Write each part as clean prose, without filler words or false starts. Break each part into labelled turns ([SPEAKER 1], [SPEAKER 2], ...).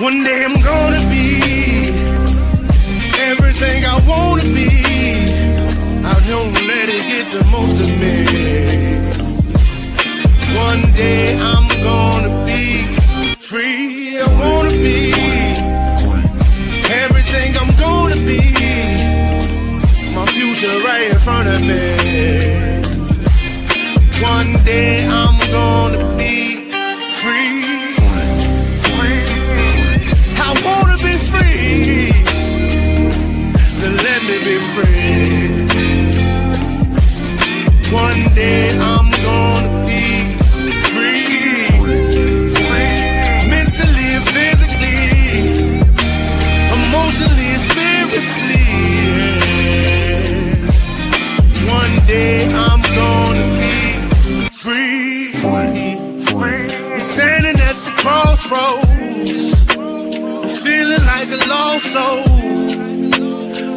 [SPEAKER 1] One day I'm gonna be everything I wanna be. I don't let it get the most of me. One day I'm gonna be free. I wanna be everything I'm gonna be. My future right in front of me. One day I'm gonna be free. I wanna be free. Then let me be free. One day I'm gonna be free. Mentally, physically, emotionally, spiritually. Yeah. One day I'm gonna be free. I'm standing at the crossroads. Feeling like a lost soul.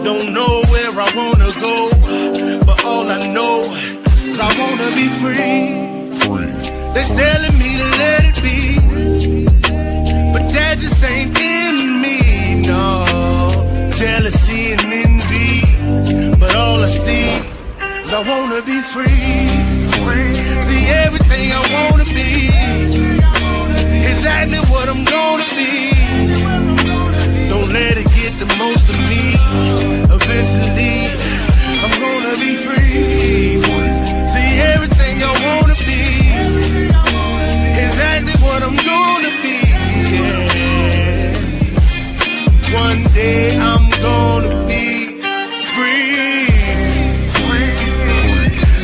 [SPEAKER 1] Don't know where I wanna go, but all I know is I wanna be free. They're telling me to let it be, but that just ain't in me, no. Jealousy and envy, but all I see is I wanna be free. See everything I wanna be, exactly what I'm gonna be. Don't let it get the most of me. Eventually, I'm gonna be free. See everything I wanna be, exactly what I'm gonna be. Yeah. One day I'm gonna be free.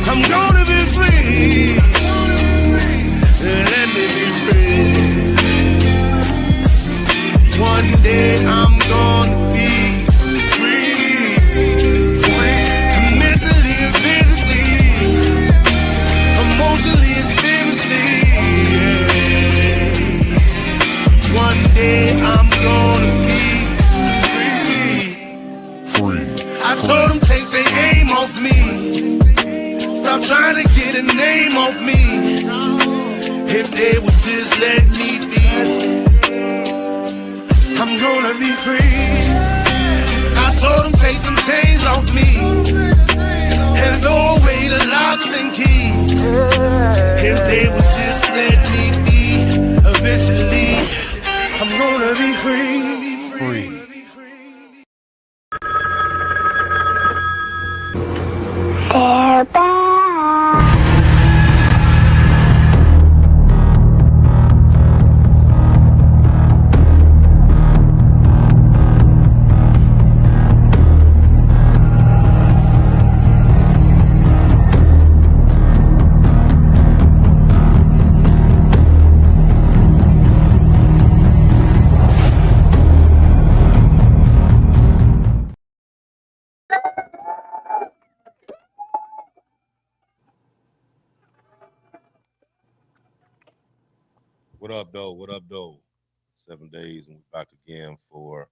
[SPEAKER 1] I'm gonna be free. Let me be free. One day I'm gonna be free. Mentally and physically, emotionally and spiritually. Yeah. One day I'm gonna be free. I told them take their aim off me. Stop trying to get a name off me. If they would just let me be, I'm gonna be free. I told them take them chains off me and throw away the locks and keys. If they would just let me be, eventually I'm gonna be free.
[SPEAKER 2] They're back.
[SPEAKER 3] What up, though? What up, though? 7 days, and we're back again for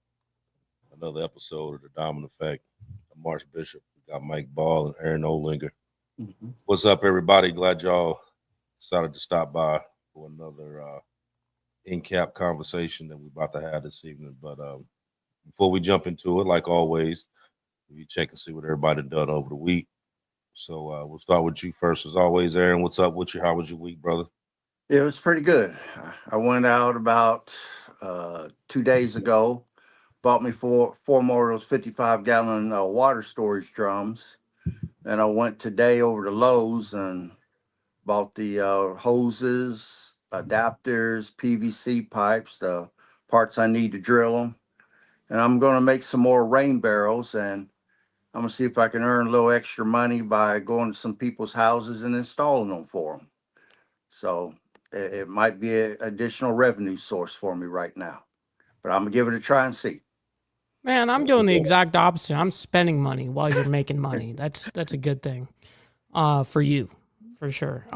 [SPEAKER 3] another episode of The Dominant Effect. I'm Marsh Bishop. We got Mike Ball and Aaron Olinger. Mm-hmm. What's up, everybody? Glad y'all decided to stop by for another in-cap conversation that we're about to have this evening. But before we jump into it, like always, we check and see what everybody done over the week. So we'll start with you first, as always. Aaron, what's up with you? How was your week, brother?
[SPEAKER 4] It was pretty good. I went out about 2 days ago, bought me four more of those 55-gallon water storage drums. And I went today over to Lowe's and bought the hoses, adapters, PVC pipes, the parts I need to drill them. And I'm going to make some more rain barrels, and I'm going to see if I can earn a little extra money by going to some people's houses and installing them for them. So it might be an additional revenue source for me right now, but I'm gonna give it a try and see.
[SPEAKER 5] Man, I'm doing the exact opposite. I'm spending money while you're making money. That's a good thing for you, for sure.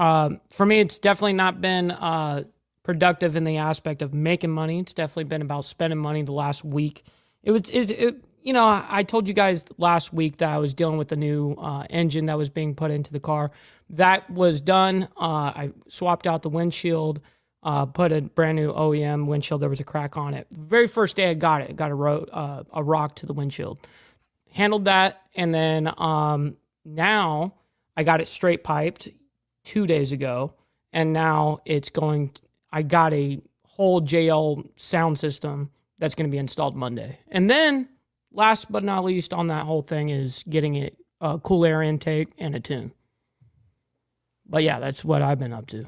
[SPEAKER 5] For me, it's definitely not been productive in the aspect of making money. It's definitely been about spending money the last week. I told you guys last week that I was dealing with the new engine that was being put into the car. That was done. I swapped out the windshield. Put a brand new OEM windshield. There was a crack on it. Very first day I got it, got a rock to the windshield. Handled that, and then now I got it straight piped 2 days ago, and now it's going. I got a whole JL sound system that's going to be installed Monday, and then last but not least on that whole thing is getting it cool air intake and a tune. But yeah, that's what I've been up to.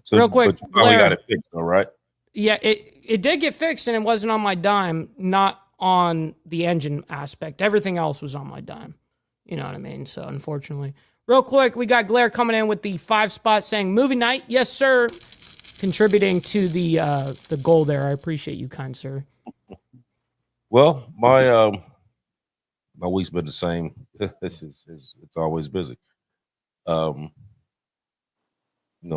[SPEAKER 3] So,
[SPEAKER 5] Real quick,
[SPEAKER 3] but you finally
[SPEAKER 5] Blair.
[SPEAKER 3] got it fixed, all right?
[SPEAKER 5] Yeah, it did get fixed, and it wasn't on my dime, not on the engine aspect. Everything else was on my dime. You know what I mean? So, unfortunately. Real quick, we got Blair coming in with the 5 spot saying, movie night. Yes, sir. Contributing to the goal there. I appreciate you, kind sir.
[SPEAKER 3] Well, my week's been the same. It's always busy. Of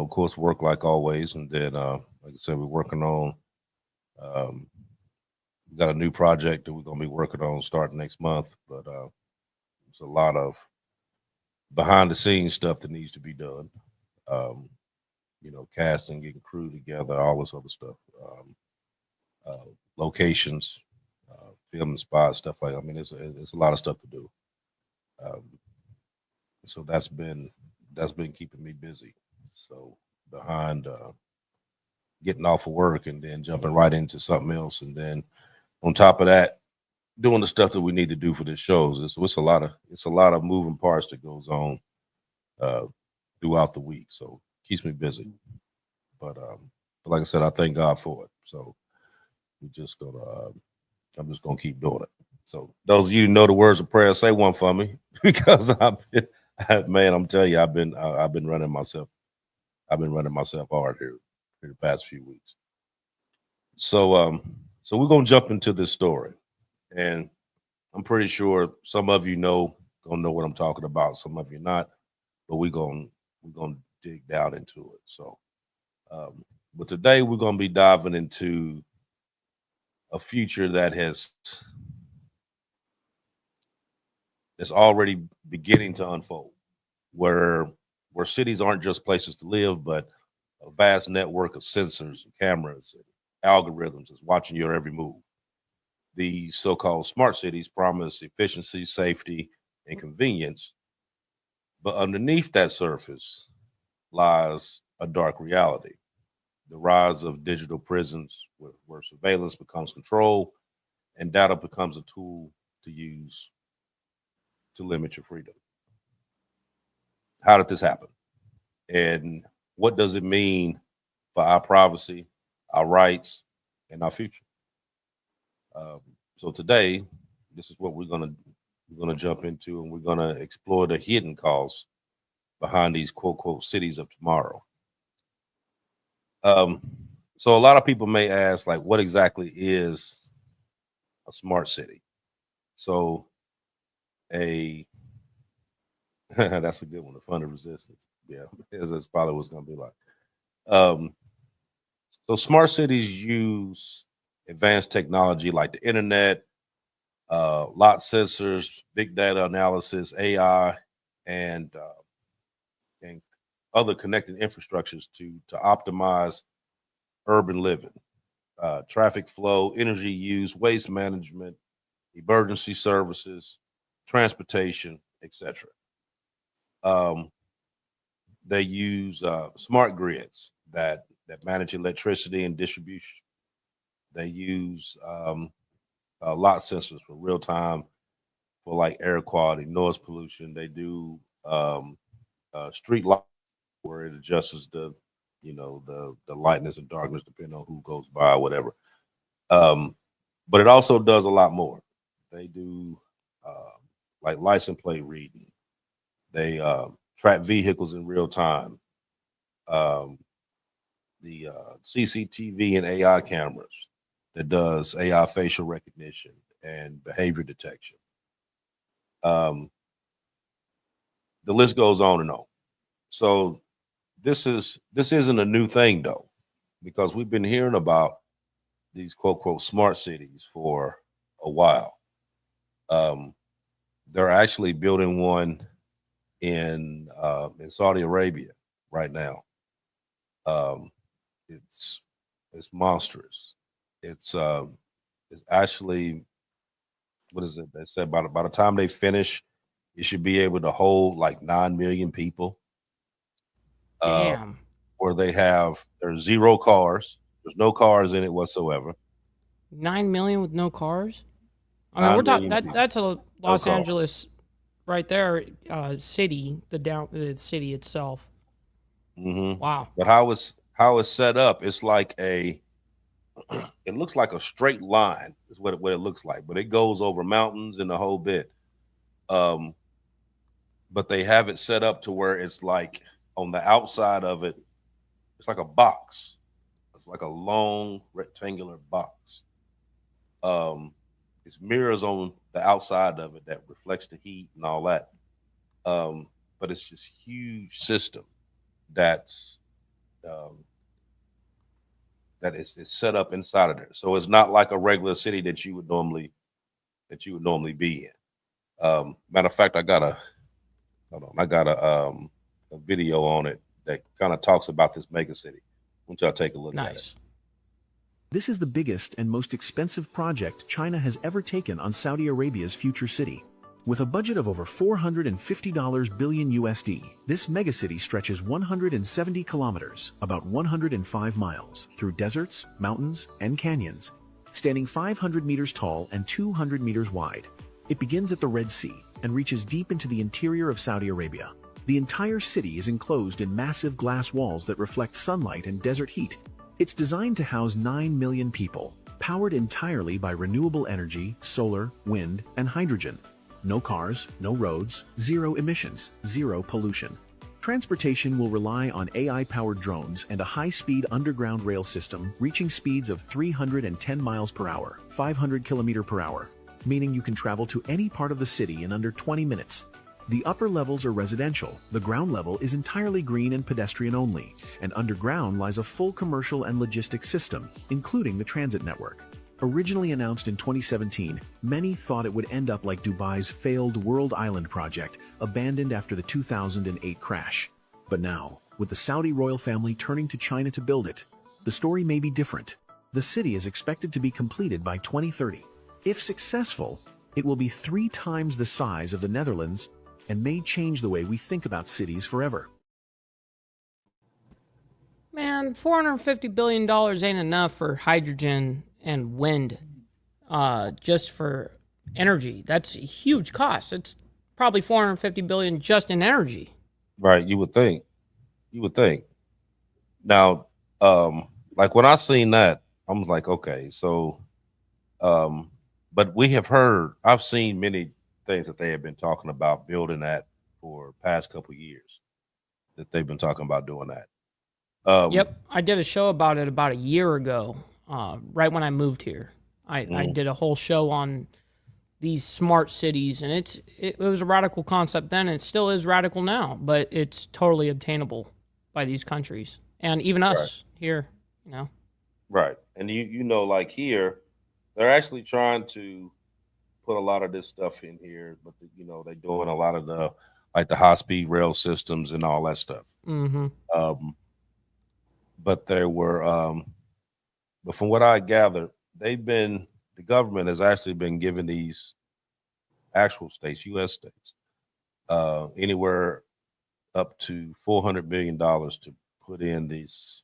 [SPEAKER 3] course, work like always, and then like I said, we're working on. We got a new project that we're going to be working on starting next month, but there's a lot of behind the scenes stuff that needs to be done. Casting, getting crew together, all this other stuff, locations, filming spots, stuff like that. I mean, it's a lot of stuff to do. So that's been keeping me busy. So behind getting off of work and then jumping right into something else, and then on top of that, doing the stuff that we need to do for the shows. It's a lot of moving parts that goes on throughout the week. So keeps me busy. But like I said, I thank God for it. So I'm just gonna keep doing it. So those of you who know the words of prayer, say one for me, because I'm telling you, I've been running myself. I've been running myself hard here the past few weeks. So we're gonna jump into this story, and I'm pretty sure some of you gonna know what I'm talking about. Some of you not, but we're gonna dig down into it. So, but today we're gonna be diving into a future that's already beginning to unfold, where cities aren't just places to live, but a vast network of sensors and cameras and algorithms is watching your every move. These so-called smart cities promise efficiency, safety, and convenience, but underneath that surface lies a dark reality: the rise of digital prisons, where surveillance becomes control and data becomes a tool to use to limit your freedom. How did this happen? And what does it mean for our privacy, our rights, and our future? So today, this is what we're gonna jump into, and we're gonna explore the hidden costs behind these quote unquote cities of tomorrow. So a lot of people may ask, like, what exactly is a smart city? So that's a good one. The fund of resistance. Yeah, that's probably what's going to be like. So smart cities use advanced technology like the internet, lot sensors, big data analysis, AI, and other connected infrastructures to optimize urban living, traffic flow, energy use, waste management, emergency services, transportation, etc. They use smart grids that manage electricity and distribution. They use lot sensors for real time for like air quality, noise pollution. They do street light where it adjusts the lightness and darkness depending on who goes by, whatever. But it also does a lot more. They do like license plate reading. They track vehicles in real time. The CCTV and AI cameras that does AI facial recognition and behavior detection. The list goes on and on. So this isn't a new thing though, because we've been hearing about these quote unquote smart cities for a while. They're actually building one in Saudi Arabia right now. it's monstrous. It's actually, what is it? They said by the time they finish, it should be able to hold like 9 million people.
[SPEAKER 5] Damn.
[SPEAKER 3] Where there's 0 cars. There's no cars in it whatsoever.
[SPEAKER 5] 9 million with no cars? I mean,
[SPEAKER 3] 9
[SPEAKER 5] we're talking
[SPEAKER 3] million people.
[SPEAKER 5] that's a Los
[SPEAKER 3] cars.
[SPEAKER 5] Angeles right there, city, the city itself.
[SPEAKER 3] Mm-hmm.
[SPEAKER 5] Wow.
[SPEAKER 3] But how it's set up, it's like it looks like a straight line is what it looks like, but it goes over mountains and the whole bit. But they have it set up to where it's like on the outside of it, it's like a box. It's like a long rectangular box. It's mirrors on the outside of it that reflects the heat and all that. But it's just huge system that's that is set up inside of there. So it's not like a regular city that you would normally be in. Matter of fact, I got a video on it that kind of talks about this mega city. I want y'all to take a look at it.
[SPEAKER 5] Nice.
[SPEAKER 6] This is the biggest and most expensive project China has ever taken on Saudi Arabia's future city. With a budget of over $450 billion USD, this megacity stretches 170 kilometers, about 105 miles, through deserts, mountains, and canyons, standing 500 meters tall and 200 meters wide. It begins at the Red Sea and reaches deep into the interior of Saudi Arabia. The entire city is enclosed in massive glass walls that reflect sunlight and desert heat. It's designed to house 9 million people, powered entirely by renewable energy, solar, wind, and hydrogen. No cars, no roads, 0 emissions, 0 pollution. Transportation will rely on AI-powered drones and a high-speed underground rail system reaching speeds of 310 miles per hour, 500 kilometers per hour, meaning you can travel to any part of the city in under 20 minutes. The upper levels are residential, the ground level is entirely green and pedestrian only, and underground lies a full commercial and logistics system, including the transit network. Originally announced in 2017, many thought it would end up like Dubai's failed World Island project, abandoned after the 2008 crash. But now, with the Saudi royal family turning to China to build it, the story may be different. The city is expected to be completed by 2030. If successful, it will be 3 times the size of the Netherlands and may change the way we think about cities forever.
[SPEAKER 5] Man, $450 billion ain't enough for hydrogen and wind, just for energy. That's a huge cost. It's probably $450 billion just in energy.
[SPEAKER 3] Right, you would think. Now, like when I seen that, I was like, okay, so, but I've seen many things that they have been talking about building that for the past couple of years, that they've been talking about doing that.
[SPEAKER 5] Yep, I did a show about it about a year ago, right when I moved here. I did a whole show on these smart cities, and it was a radical concept then, and it still is radical now, but it's totally obtainable by these countries and even us here, you know.
[SPEAKER 3] Right, and you know, like here, they're actually trying to put a lot of this stuff in here, but you know, they're doing a lot of the high-speed rail systems and all that stuff.
[SPEAKER 5] Mm-hmm.
[SPEAKER 3] But there were, but from what I gathered, the government has actually been giving these actual states, U.S. states, anywhere up to $400 million to put in this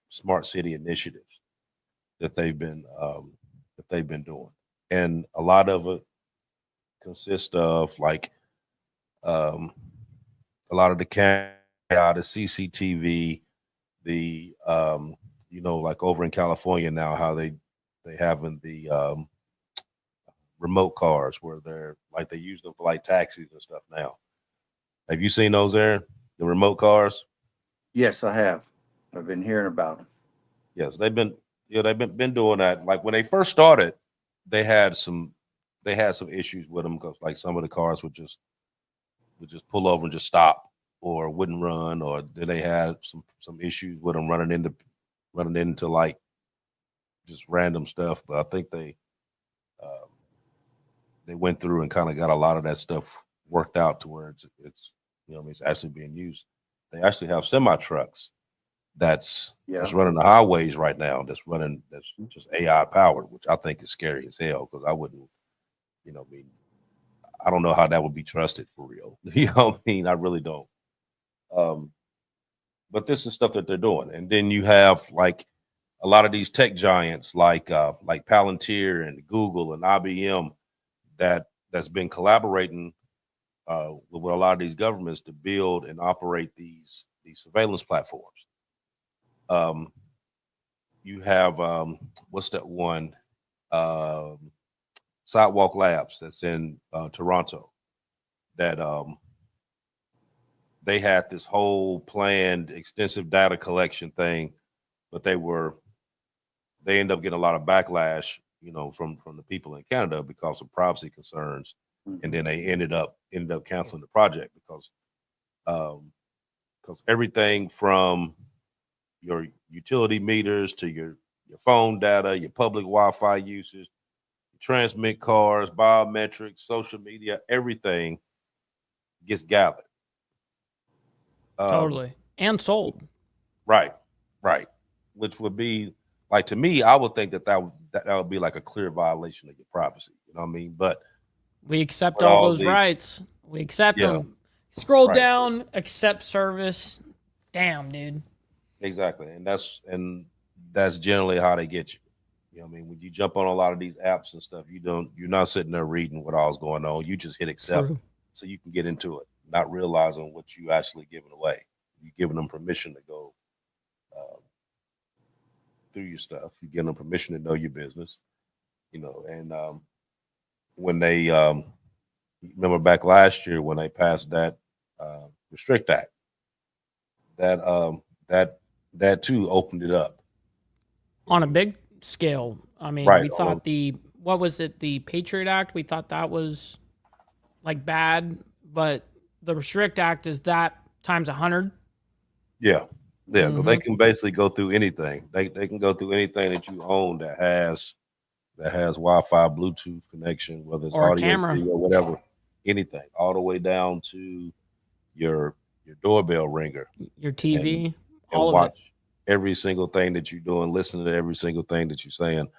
[SPEAKER 3] smart city initiatives that they've been doing, and a lot of it consists of like a lot of the camera, the CCTV, the you know, like over in California now, how they having the remote cars where they use them for like taxis and stuff now. Have you seen those there? The remote cars?
[SPEAKER 4] Yes, I have. I've been hearing about them.
[SPEAKER 3] Yes, they've been doing that. Like when they first started, they had some issues with them because like some of the cars would just pull over and just stop, or wouldn't run, or then they had some issues with them running into like just random stuff. But I think they went through and kind of got a lot of that stuff worked out to where it's you know, it's actually being used. They actually have semi trucks that's
[SPEAKER 4] Yeah.
[SPEAKER 3] running the highways right now. That's just AI powered, which I think is scary as hell because I wouldn't, I mean, I don't know how that would be trusted for real. You know what I mean? I really don't. But this is stuff that they're doing, and then you have like a lot of these tech giants like Palantir and Google and IBM that's been collaborating with a lot of these governments to build and operate these surveillance platforms. You have what's that one? Sidewalk Labs that's in Toronto. That they had this whole planned extensive data collection thing, but they ended up getting a lot of backlash, from the people in Canada because of privacy concerns, and then they ended up canceling the project because everything from your utility meters to your phone data, your public Wi-Fi usage, transmit cards, biometrics, social media, everything gets gathered.
[SPEAKER 5] Totally. And sold.
[SPEAKER 3] Right. Which would be like, to me, I would think that would be like a clear violation of your privacy. You know what I mean? But
[SPEAKER 5] We accept
[SPEAKER 3] but
[SPEAKER 5] all
[SPEAKER 3] all
[SPEAKER 5] those
[SPEAKER 3] the-
[SPEAKER 5] rights. We accept
[SPEAKER 3] Yeah.
[SPEAKER 5] them. Scroll
[SPEAKER 3] Right.
[SPEAKER 5] down, accept service. Damn, dude.
[SPEAKER 3] exactly, and that's generally how they get you. You know what I mean? When you jump on a lot of these apps and stuff, you're not sitting there reading what all's going on. You just hit accept
[SPEAKER 5] True.
[SPEAKER 3] so you can get into it, not realizing what you actually giving away. You're giving them permission to go through your stuff. You're giving them permission to know your business, and when they remember back last year when they passed that Restrict Act, that too opened it up
[SPEAKER 5] On a big scale. I mean,
[SPEAKER 3] Right,
[SPEAKER 5] we thought what was it, the Patriot Act? We thought that was like bad, but the Restrict Act is that times 100.
[SPEAKER 3] Yeah. But they can basically go through anything. They can go through anything that you own that has Wi-Fi, Bluetooth connection, whether it's
[SPEAKER 5] Or a
[SPEAKER 3] audio,
[SPEAKER 5] camera.
[SPEAKER 3] video, whatever, anything, all the way down to your doorbell ringer,
[SPEAKER 5] Your TV,
[SPEAKER 3] and
[SPEAKER 5] all of
[SPEAKER 3] watch every single thing that you're doing, listen to every single thing that you're saying,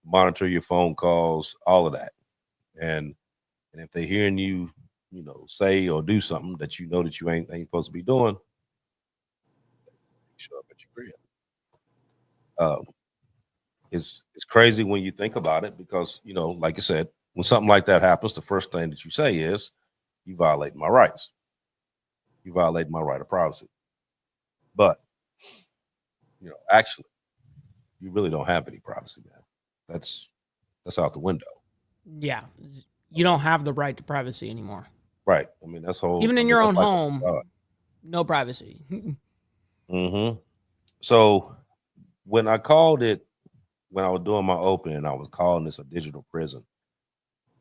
[SPEAKER 3] monitor your phone calls, all of that. And if they're hearing you, say or do something that that you ain't supposed to be doing, show up at your crib. It's crazy when you think about it because, like I said, when something like that happens, the first thing that you say is, you violate my rights. You violate my right of privacy. But, actually, you really don't have any privacy, man. That's out the window.
[SPEAKER 5] it. Yeah. You don't have the right to privacy anymore.
[SPEAKER 3] Right. I mean, that's whole.
[SPEAKER 5] Even in your own home, no privacy.
[SPEAKER 3] Mm-hmm. So when I called it, when I was doing my opening, I was calling this a digital prison.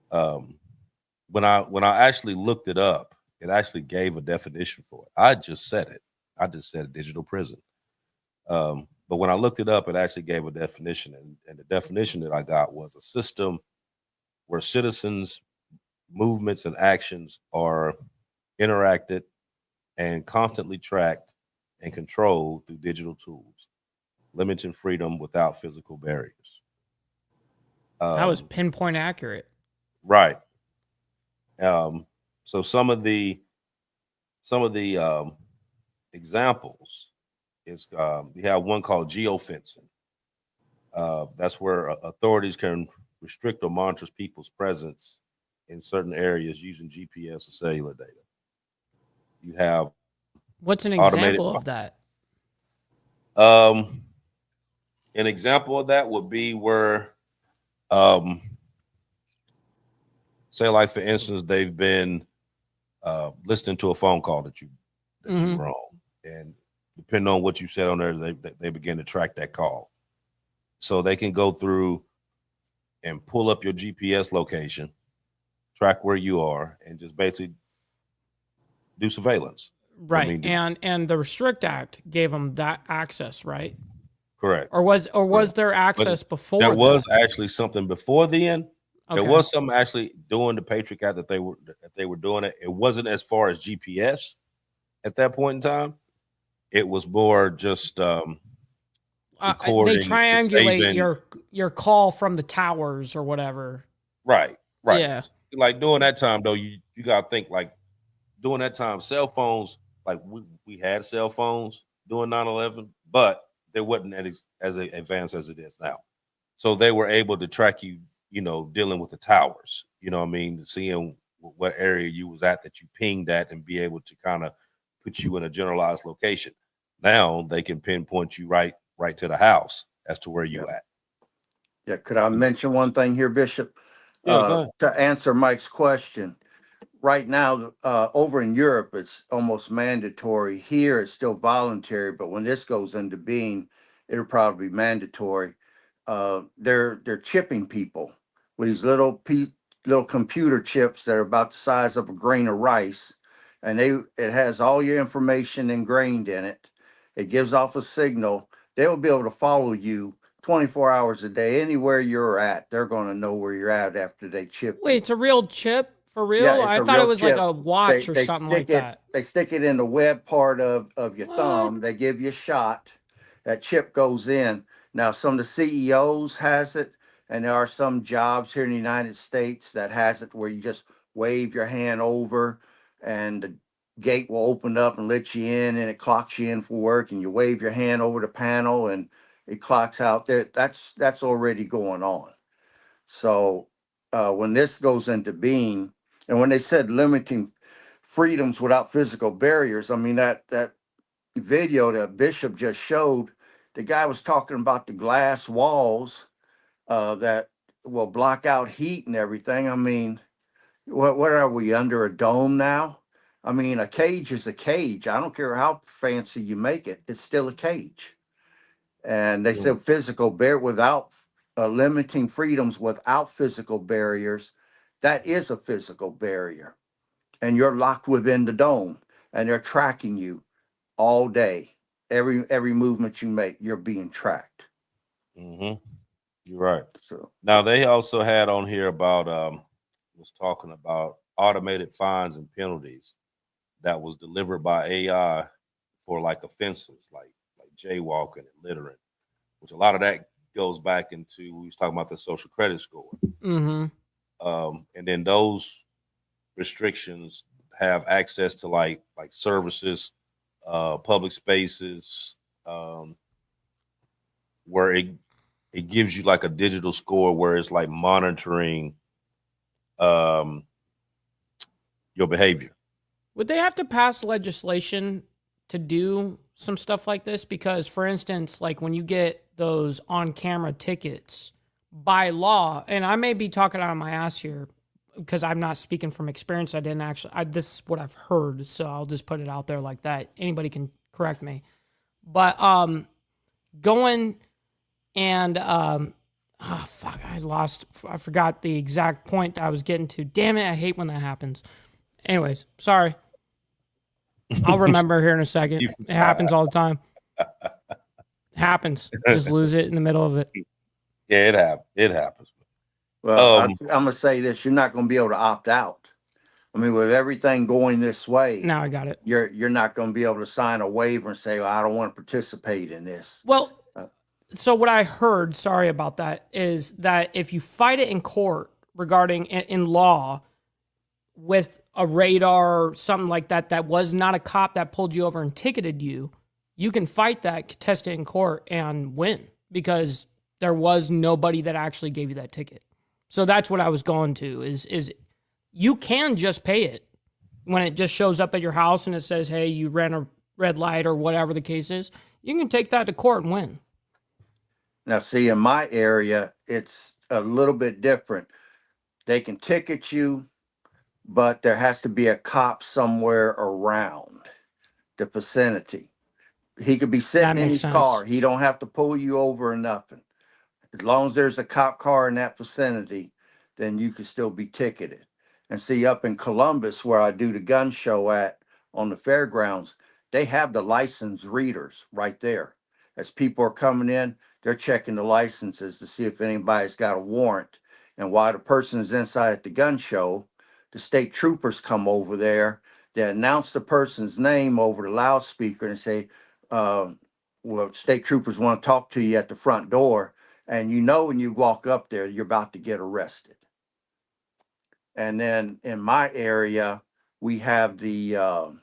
[SPEAKER 3] When I actually looked it up, it actually gave a definition for it. I just said it. I just said digital prison. But when I looked it up, it actually gave a definition, and the definition that I got was a system where citizens' movements and actions are interacted and constantly tracked and controlled through digital tools, limiting freedom without physical barriers.
[SPEAKER 5] That was pinpoint accurate.
[SPEAKER 3] Right. So some of the examples is we have one called geofencing. That's where authorities can restrict or monitor people's presence in certain areas using GPS or cellular data. You have
[SPEAKER 5] What's an
[SPEAKER 3] automated-
[SPEAKER 5] example of that?
[SPEAKER 3] an example of that would be where, say, like for instance, they've been listening to a phone call that you were on, and depending on what you said on there, they begin to track that call. So they can go through and pull up your GPS location, track where you are, and just basically do surveillance.
[SPEAKER 5] Right.
[SPEAKER 3] I mean,
[SPEAKER 5] and the Restrict Act gave them that access, right?
[SPEAKER 3] Correct.
[SPEAKER 5] Or was there access before?
[SPEAKER 3] There
[SPEAKER 5] that?
[SPEAKER 3] was actually something before then.
[SPEAKER 5] Okay.
[SPEAKER 3] There was some actually doing the Patriot Act that they were doing it. It wasn't as far as GPS at that point in time. It was more just
[SPEAKER 5] They
[SPEAKER 3] recording,
[SPEAKER 5] triangulate
[SPEAKER 3] saving.
[SPEAKER 5] your call from the towers or whatever.
[SPEAKER 3] Right.
[SPEAKER 5] Yeah.
[SPEAKER 3] Like during that time though, you gotta think like during that time, cell phones, like we had cell phones during 9/11, but they wasn't as advanced as it is now. So they were able to track you, dealing with the towers, you know what I mean, seeing what area you was at that you pinged at and be able to kind of put you in a generalized location. Now they can pinpoint you right to the house as to where you at.
[SPEAKER 4] Yeah, could I mention one thing here, Bishop?
[SPEAKER 3] Yeah, go ahead.
[SPEAKER 4] To answer Mike's question, right now, over in Europe, it's almost mandatory. Here, it's still voluntary, but when this goes into being, it'll probably be mandatory. They're chipping people with these little computer chips that are about the size of a grain of rice, and it has all your information ingrained in it. It gives off a signal. They will be able to follow you 24 hours a day, anywhere you're at. They're going to know where you're at after they chip you.
[SPEAKER 5] Wait, it's a real chip for real?
[SPEAKER 4] Yeah, it's
[SPEAKER 5] I
[SPEAKER 4] a
[SPEAKER 5] thought it
[SPEAKER 4] real
[SPEAKER 5] was
[SPEAKER 4] chip.
[SPEAKER 5] like a watch or something like that.
[SPEAKER 4] They stick it in the web part of your
[SPEAKER 5] What?
[SPEAKER 4] thumb. They give you a shot. That chip goes in. Now, some of the CEOs has it, and there are some jobs here in the United States that has it where you just wave your hand over and the gate will open up and let you in, and it clocks you in for work, and you wave your hand over the panel and it clocks out there. That's already going on. So when this goes into being, and when they said limiting freedoms without physical barriers, I mean that video that Bishop just showed, the guy was talking about the glass walls that will block out heat and everything. I mean, what are we, under a dome now? I mean, a cage is a cage. I don't care how fancy you make it, it's still a cage. And they said physical without limiting freedoms without physical barriers, that is a physical barrier. And you're locked within the dome, and they're tracking you all day. Every movement you make, you're being tracked.
[SPEAKER 3] Mm-hmm. You're right.
[SPEAKER 4] So
[SPEAKER 3] Now they also had on here about was talking about automated fines and penalties that was delivered by AI for like offenses like jaywalking and littering, which a lot of that goes back into, we was talking about the social credit score.
[SPEAKER 5] Mm-hmm.
[SPEAKER 3] And then those restrictions have access to like services, public spaces, where it gives you like a digital score where it's like monitoring your behavior.
[SPEAKER 5] Would they have to pass legislation to do some stuff like this? Because, for instance, like when you get those on-camera tickets by law, and I may be talking out of my ass here because I'm not speaking from experience. I didn't actually, this is what I've heard, so I'll just put it out there like that. Anybody can correct me. But going and, oh, fuck, I forgot the exact point I was getting to. Damn it, I hate when that happens. Anyways, sorry. I'll remember here in a second. It happens all the time. Happens. Just lose it in the middle of it.
[SPEAKER 3] Yeah, it happens.
[SPEAKER 4] well, I'm gonna say this: you're not gonna be able to opt out. I mean, with everything going this way,
[SPEAKER 5] Now I got it.
[SPEAKER 4] you're not gonna be able to sign a waiver and say, well, I don't want to participate in this.
[SPEAKER 5] Well, so what I heard, sorry about that, is that if you fight it in court regarding in law with a radar or something like that, that was not a cop that pulled you over and ticketed you, you can fight that, contest it in court and win because there was nobody that actually gave you that ticket. So that's what I was going to is you can just pay it when it just shows up at your house and it says, hey, you ran a red light or whatever the case is. You can take that to court and win.
[SPEAKER 4] Now, see, in my area, it's a little bit different. They can ticket you, but there has to be a cop somewhere around the vicinity. He could be sitting in
[SPEAKER 5] makes
[SPEAKER 4] his
[SPEAKER 5] sense.
[SPEAKER 4] car. He don't have to pull you over or nothing. As long as there's a cop car in that vicinity, then you can still be ticketed. And see, up in Columbus, where I do the gun show at on the fairgrounds, they have the license readers right there. As people are coming in, they're checking the licenses to see if anybody's got a warrant. And while the person is inside at the gun show, the state troopers come over there. They announce the person's name over the loudspeaker and say, well, state troopers want to talk to you at the front door, and you know when you walk up there, you're about to get arrested. And then in my area, we have the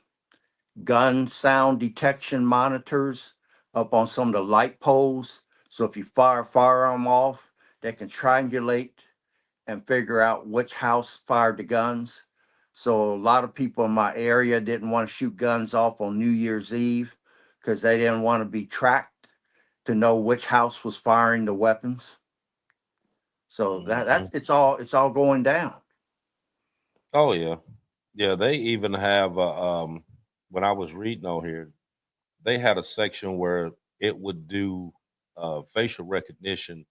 [SPEAKER 4] gun sound detection monitors up on some of the light poles. So if you fire a firearm off, they can triangulate and figure out which house fired the guns. So a lot of people in my area didn't want to shoot guns off on New Year's Eve because they didn't want to be tracked to know which house was firing the weapons. So that's it's all going down.
[SPEAKER 3] Oh yeah, yeah. They even have when I was reading on here, they had a section where it would do facial recognition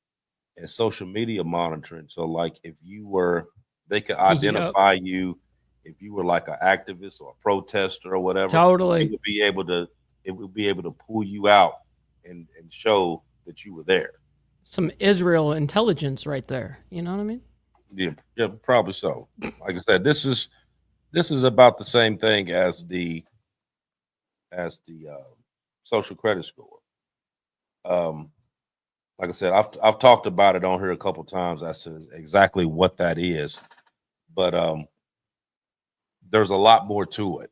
[SPEAKER 3] and social media monitoring. So like if you were, they could identify you if you were like an activist or a protester or whatever.
[SPEAKER 5] Totally.
[SPEAKER 3] It would be able to pull you out and show that you were there.
[SPEAKER 5] Some Israel intelligence right there. You know what I mean?
[SPEAKER 3] Yeah, probably so. Like I said, this is about the same thing as the social credit score. Like I said, I've talked about it on here a couple times as to exactly what that is, but there's a lot more to it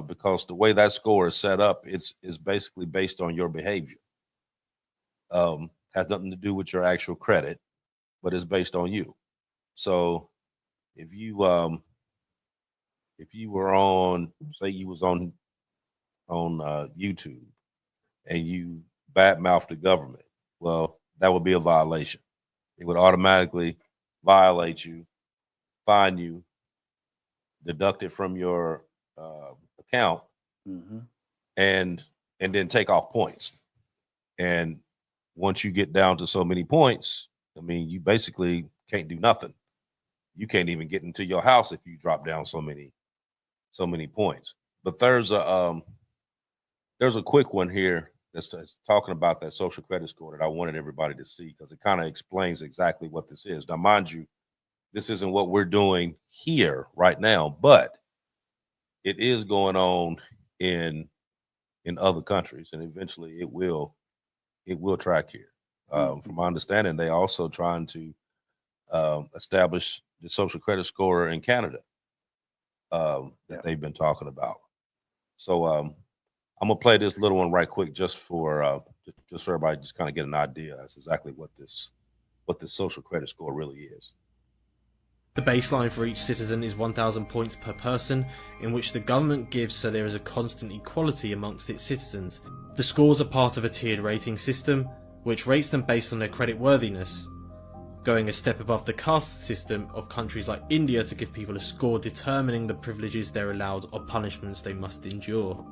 [SPEAKER 3] because the way that score is set up, is basically based on your behavior. Has nothing to do with your actual credit, but it's based on you. So if you were on, say you was on YouTube and you badmouthed the government, well, that would be a violation. It would automatically violate you, fine you, deduct it from your account, and then take off points. And once you get down to so many points, I mean, you basically can't do nothing. You can't even get into your house if you drop down so many points. But there's a quick one here that's talking about that social credit score that I wanted everybody to see because it kind of explains exactly what this is. Now, mind you, this isn't what we're doing here right now, but it is going on in other countries, and eventually it will track here. From my understanding, they also trying to establish the social credit score in Canada that they've been talking about. So I'm gonna play this little one right quick just for everybody just kind of get an idea as exactly what this social credit score really is.
[SPEAKER 7] The baseline for each citizen is 1,000 points per person, in which the government gives so there is a constant equality amongst its citizens. The scores are part of a tiered rating system, which rates them based on their credit worthiness, going a step above the caste system of countries like India to give people a score determining the privileges they're allowed or punishments they must endure.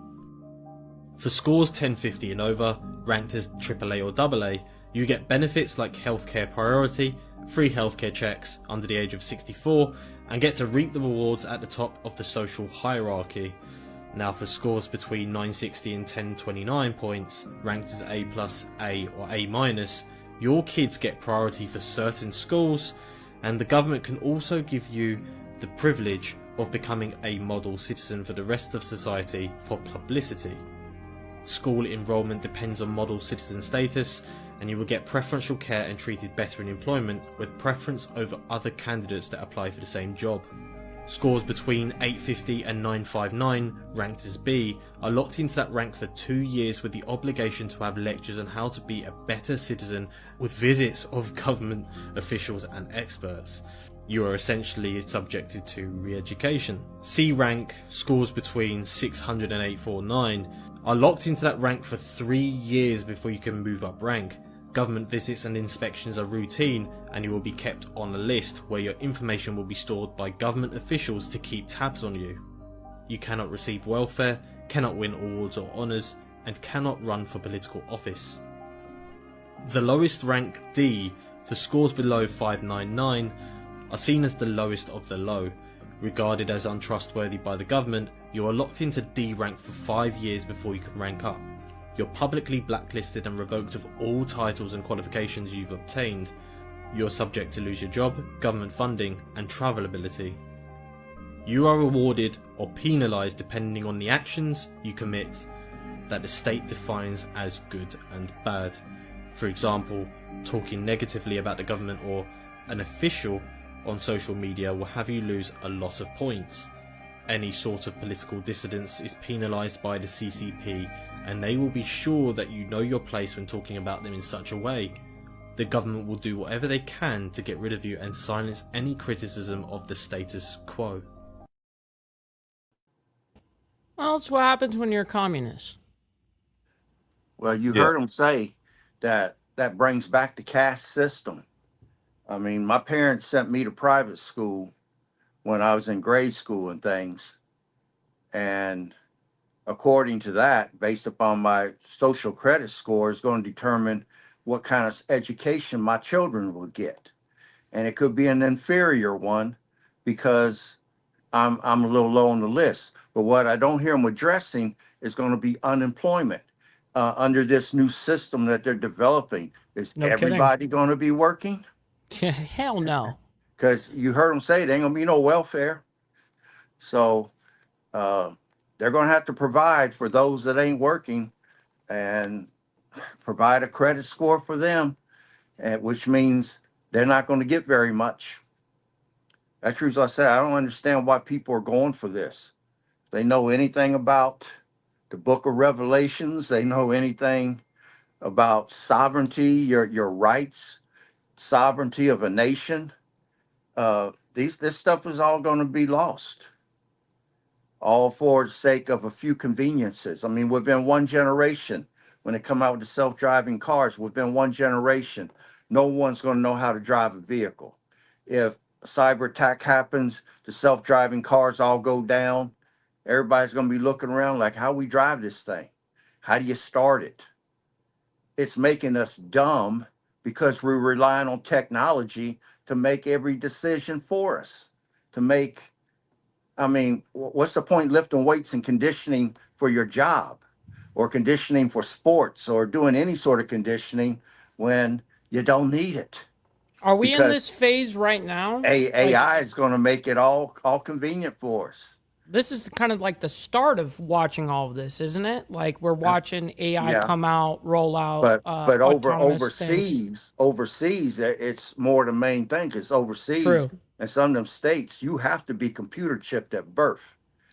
[SPEAKER 7] For scores 1050 and over, ranked as AAA or AA, you get benefits like healthcare priority, free healthcare checks under the age of 64, and get to reap the rewards at the top of the social hierarchy. Now for scores between 960 and 1029 points, ranked as A+, A or A-, your kids get priority for certain schools, and the government can also give you the privilege of becoming a model citizen for the rest of society for publicity. School enrollment depends on model citizen status, and you will get preferential care and treated better in employment with preference over other candidates that apply for the same job. Scores between 850 and 959, ranked as B, are locked into that rank for 2 years with the obligation to have lectures on how to be a better citizen with visits of government officials and experts. You are essentially subjected to re-education. C rank, scores between 600 and 849, are locked into that rank for 3 years before you can move up rank. Government visits and inspections are routine, and you will be kept on a list where your information will be stored by government officials to keep tabs on you. You cannot receive welfare, cannot win awards or honours, and cannot run for political office. The lowest rank, D, for scores below 599, are seen as the lowest of the low. Regarded as untrustworthy by the government, you are locked into D rank for 5 years before you can rank up. You're publicly blacklisted and revoked of all titles and qualifications you've obtained. You're subject to lose your job, government funding, and travel ability. You are rewarded or penalised depending on the actions you commit. that the state defines as good and bad. For example, talking negatively about the government or an official on social media will have you lose a lot of points. Any sort of political dissidence is penalised by the CCP, and they will be sure that you know your place when talking about them in such a way. The government will do whatever they can to get rid of you and silence any criticism of the status quo.
[SPEAKER 5] Well, that's what happens when you're a communist.
[SPEAKER 4] Well, you
[SPEAKER 3] Yeah.
[SPEAKER 4] heard him say that that brings back the caste system. I mean, my parents sent me to private school when I was in grade school and things. And according to that, based upon my social credit score, is going to determine what kind of education my children will get. And it could be an inferior one because I'm a little low on the list. But what I don't hear them addressing is going to be unemployment. Under this new system that they're developing, is
[SPEAKER 5] No kidding.
[SPEAKER 4] everybody going to be working?
[SPEAKER 5] Hell no.
[SPEAKER 4] Because you heard them say there ain't going to be no welfare. So they're going to have to provide for those that ain't working and provide a credit score for them, which means they're not going to get very much. That's the reason I said I don't understand why people are going for this. They know anything about the book of Revelations. They know anything about sovereignty, your rights, sovereignty of a nation. This stuff is all going to be lost, all for the sake of a few conveniences. I mean, within one generation, when they come out with the self-driving cars, within one generation, no one's going to know how to drive a vehicle. If a cyber attack happens, the self-driving cars all go down. Everybody's going to be looking around like, how we drive this thing? How do you start it? It's making us dumb because we're relying on technology to make every decision for us. I mean, what's the point lifting weights and conditioning for your job or conditioning for sports or doing any sort of conditioning when you don't need it?
[SPEAKER 5] Are we in
[SPEAKER 4] Because
[SPEAKER 5] this phase right now?
[SPEAKER 4] AI is going to make it all convenient for us.
[SPEAKER 5] This is kind of like the start of watching all of this, isn't it? Like we're watching AI
[SPEAKER 4] Yeah.
[SPEAKER 5] come out, roll out.
[SPEAKER 4] But
[SPEAKER 5] autonomous things.
[SPEAKER 4] overseas, it's more the main thing. Because overseas,
[SPEAKER 5] True.
[SPEAKER 4] in some of them states, you have to be computer chipped at birth.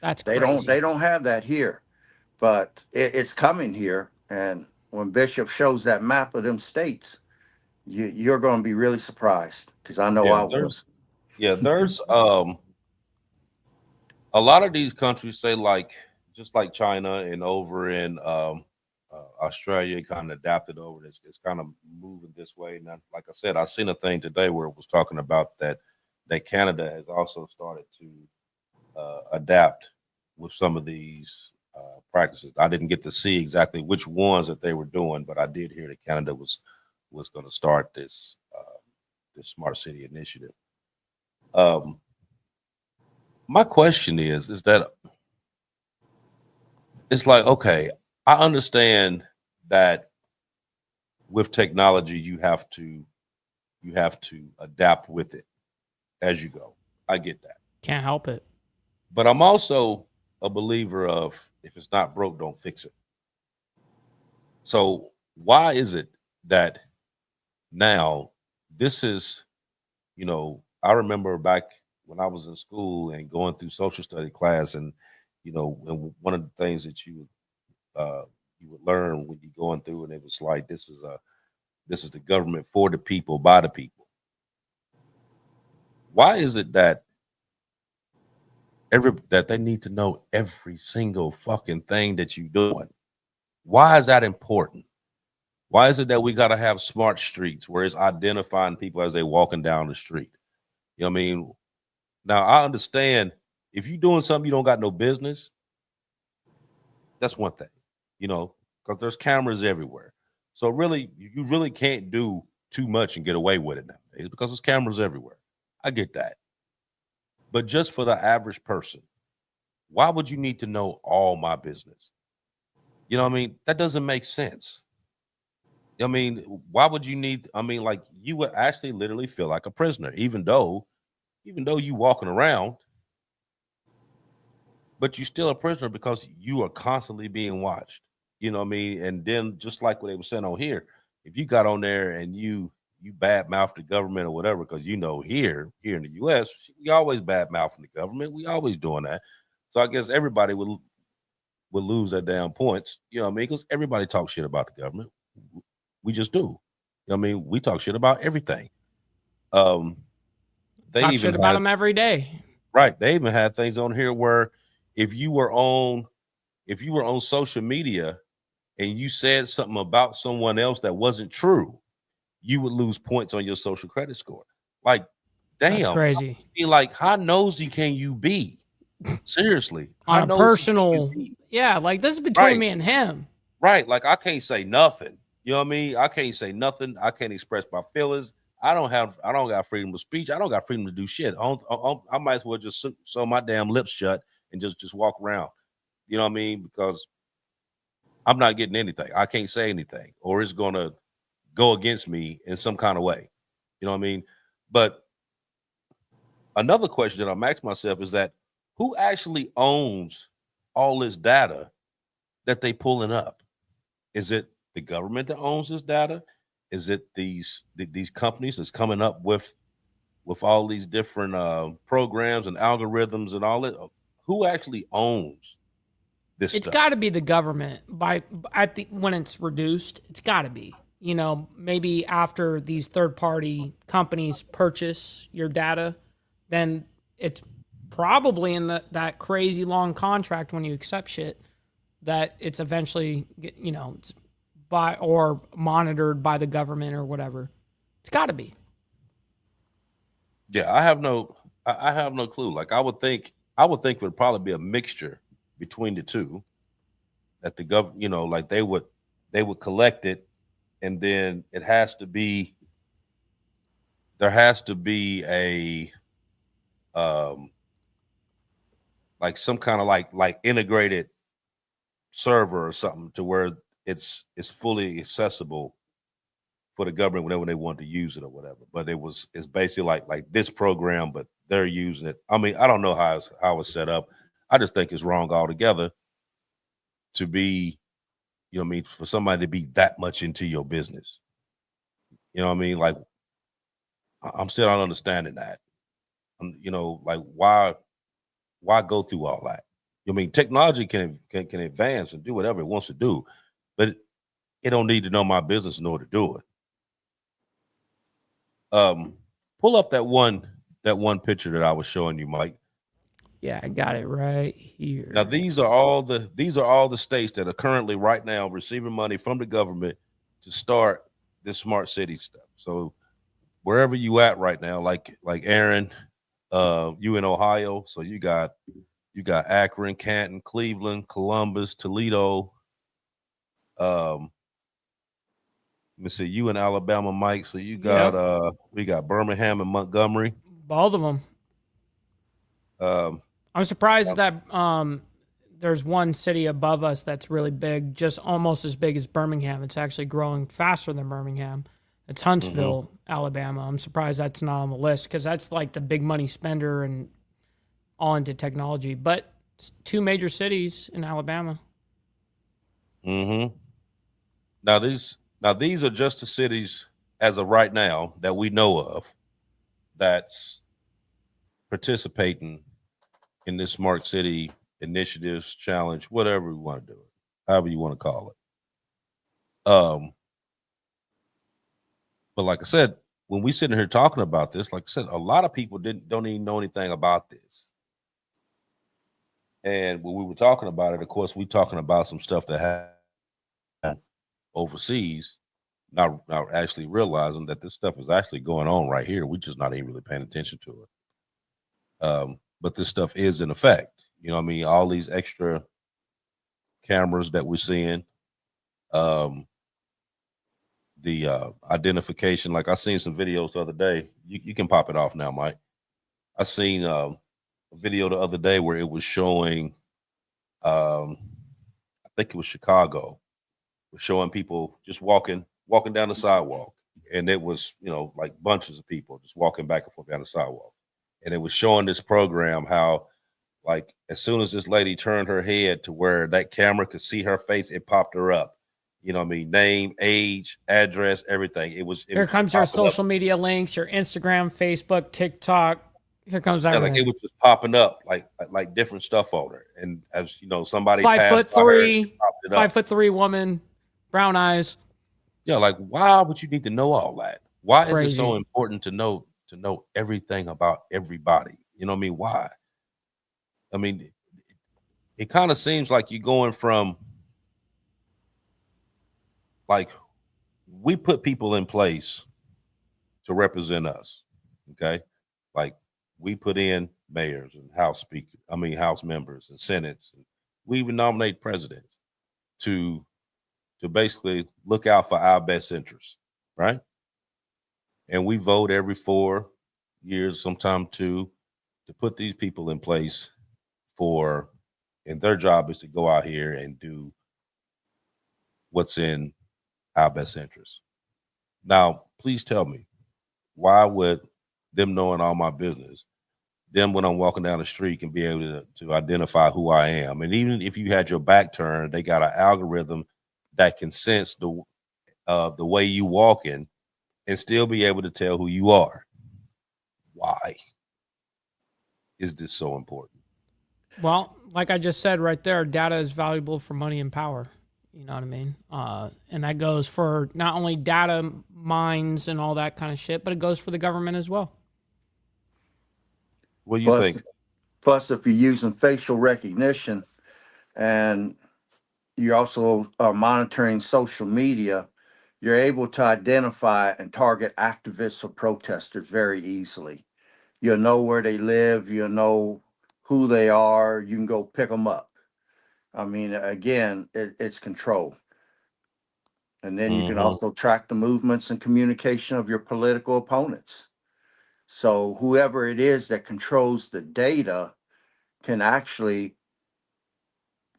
[SPEAKER 5] That's
[SPEAKER 4] They
[SPEAKER 5] crazy.
[SPEAKER 4] don't have that here, but it's coming here. And when Bishop shows that map of them states, you're going to be really surprised because I know I was.
[SPEAKER 3] There's a lot of these countries say just like China and over in Australia kind of adapted over this. It's kind of moving this way. Now, like I said, I seen a thing today where it was talking about that Canada has also started to adapt with some of these practices. I didn't get to see exactly which ones that they were doing, but I did hear that Canada was going to start this smart city initiative. My question is that it's like, okay, I understand that with technology you have to adapt with it as you go. I get that.
[SPEAKER 5] Can't help it.
[SPEAKER 3] But I'm also a believer of if it's not broke, don't fix it. So why is it that now this is, I remember back when I was in school and going through social study class, and and one of the things that you would learn when you're going through, and it was like this is the government for the people, by the people. Why is it that that they need to know every single fucking thing that you're doing? Why is that important? Why is it that we got to have smart streets where it's identifying people as they walking down the street? You know what I mean? Now, I understand if you're doing something you don't got no business, that's one thing, because there's cameras everywhere. So really, you really can't do too much and get away with it nowadays because there's cameras everywhere. I get that. But just for the average person, why would you need to know all my business? You know what I mean? That doesn't make sense. I mean, why would you need, like you would actually literally feel like a prisoner, even though you walking around, but you're still a prisoner because you are constantly being watched. You know what I mean? And then just like what they were saying on here, if you got on there and you bad mouth the government or whatever, because you know here in the US, we always bad mouthing the government. We always doing that. So I guess everybody would lose their damn points. You know what I mean? Because everybody talks shit about the government. We just do. You know what I mean? We talk shit about everything. They
[SPEAKER 5] Talk
[SPEAKER 3] even
[SPEAKER 5] shit about them every day.
[SPEAKER 3] right. They even had things on here where if you were on social media and you said something about someone else that wasn't true, you would lose points on your social credit score. Like, damn,
[SPEAKER 5] That's crazy.
[SPEAKER 3] I mean, like, how nosy can you be? Seriously,
[SPEAKER 5] On
[SPEAKER 3] how
[SPEAKER 5] a
[SPEAKER 3] nosy can
[SPEAKER 5] personal,
[SPEAKER 3] you be?
[SPEAKER 5] yeah, like this is between
[SPEAKER 3] Right.
[SPEAKER 5] me and him.
[SPEAKER 3] Right. Like, I can't say nothing. You know what I mean? I can't say nothing. I can't express my feelings. I don't got freedom of speech. I don't got freedom to do shit. I might as well just sew my damn lips shut and just walk around. You know what I mean? Because I'm not getting anything. I can't say anything, or it's gonna go against me in some kind of way. You know what I mean? But another question that I'm asking myself is that who actually owns all this data that they pulling up? Is it the government that owns this data? Is it these companies that's coming up with all these different programs and algorithms and all that? Who actually owns this
[SPEAKER 5] It's
[SPEAKER 3] stuff?
[SPEAKER 5] got to be the government when it's reduced. It's got to be. You know, maybe after these third-party companies purchase your data, then it's probably in that crazy long contract when you accept shit that it's eventually, you know, it's by or monitored by the government or whatever. It's got to be.
[SPEAKER 3] Yeah, I have no clue. Like I would think it would probably be a mixture between the two. That the you know, like they would collect it, and then there has to be a like some kind of like integrated server or something to where it's fully accessible for the government whenever they want to use it or whatever. But it's basically like this program, but they're using it. I mean, I don't know how it's set up. I just think it's wrong altogether to be, you know what I mean, for somebody to be that much into your business. You know what I mean? Like, I'm still not understanding that. You know, like why go through all that? I mean, technology can advance and do whatever it wants to do, but it don't need to know my business in order to do it. Pull up that one picture that I was showing you, Mike.
[SPEAKER 5] Yeah, I got it right here.
[SPEAKER 3] Now these are all the states that are currently right now receiving money from the government to start this smart city stuff. So wherever you at right now, like Aaron, you in Ohio, so you got Akron, Canton, Cleveland, Columbus, Toledo. Let me see, you in Alabama, Mike. So you got we got Birmingham and Montgomery.
[SPEAKER 5] Both of them. I'm surprised that there's one city above us that's really big, just almost as big as Birmingham. It's actually growing faster than Birmingham. It's Huntsville, Alabama. I'm surprised that's not on the list because that's like the big money spender and all into technology. But it's two major cities in Alabama.
[SPEAKER 3] Mm-hmm. Now these are just the cities as of right now that we know of that's participating in this smart city initiatives, challenge, whatever we want to do it, however you want to call it. But like I said, when we sitting here talking about this, like I said, a lot of people don't even know anything about this. And when we were talking about it, of course, we talking about some stuff that happened overseas, not actually realizing that this stuff is actually going on right here. We're just not even really paying attention to it. But this stuff is in effect. You know what I mean? All these extra cameras that we're seeing, the identification. Like I seen some videos the other day. You can pop it off now, Mike. I seen a video the other day where it was showing, I think it was Chicago, was showing people just walking down the sidewalk, and it was, you know, like bunches of people just walking back and forth down the sidewalk, and it was showing this program how Like as soon as this lady turned her head to where that camera could see her face, it popped her up. You know what I mean? Name, age, address, everything.
[SPEAKER 5] Here comes your
[SPEAKER 3] popping up.
[SPEAKER 5] social media links, your Instagram, Facebook, TikTok. Here comes
[SPEAKER 3] Yeah,
[SPEAKER 5] everything.
[SPEAKER 3] like it was just popping up, like different stuff on her. And as you know, somebody
[SPEAKER 5] 5'3",
[SPEAKER 3] passed by her, it popped it up.
[SPEAKER 5] 5'3" woman, brown eyes.
[SPEAKER 3] Yeah, like why would you need to know all that? Why is it
[SPEAKER 5] Crazy.
[SPEAKER 3] so important to know everything about everybody? You know what I mean? Why? I mean, it kind of seems like you're going from like we put people in place to represent us. Okay. Like we put in mayors and house members and senates. We even nominate presidents to basically look out for our best interests, right? And we vote every 4 years, sometime 2, to put these people in place and their job is to go out here and do what's in our best interest. Now, please tell me, why would them knowing all my business, them when I'm walking down the street can be able to identify who I am? And even if you had your back turned, they got an algorithm that can sense the way you walking and still be able to tell who you are. Why is this so important?
[SPEAKER 5] Well, like I just said right there, data is valuable for money and power. You know what I mean? And that goes for not only data mines and all that kind of shit, but it goes for the government as well.
[SPEAKER 3] What do you think?
[SPEAKER 4] Plus, if you're using facial recognition and you also are monitoring social media, you're able to identify and target activists or protesters very easily. You'll know where they live, you'll know who they are, you can go pick them up. I mean, again, it's control. And then you can also track the movements and communication of your political opponents. So whoever it is that controls the data can actually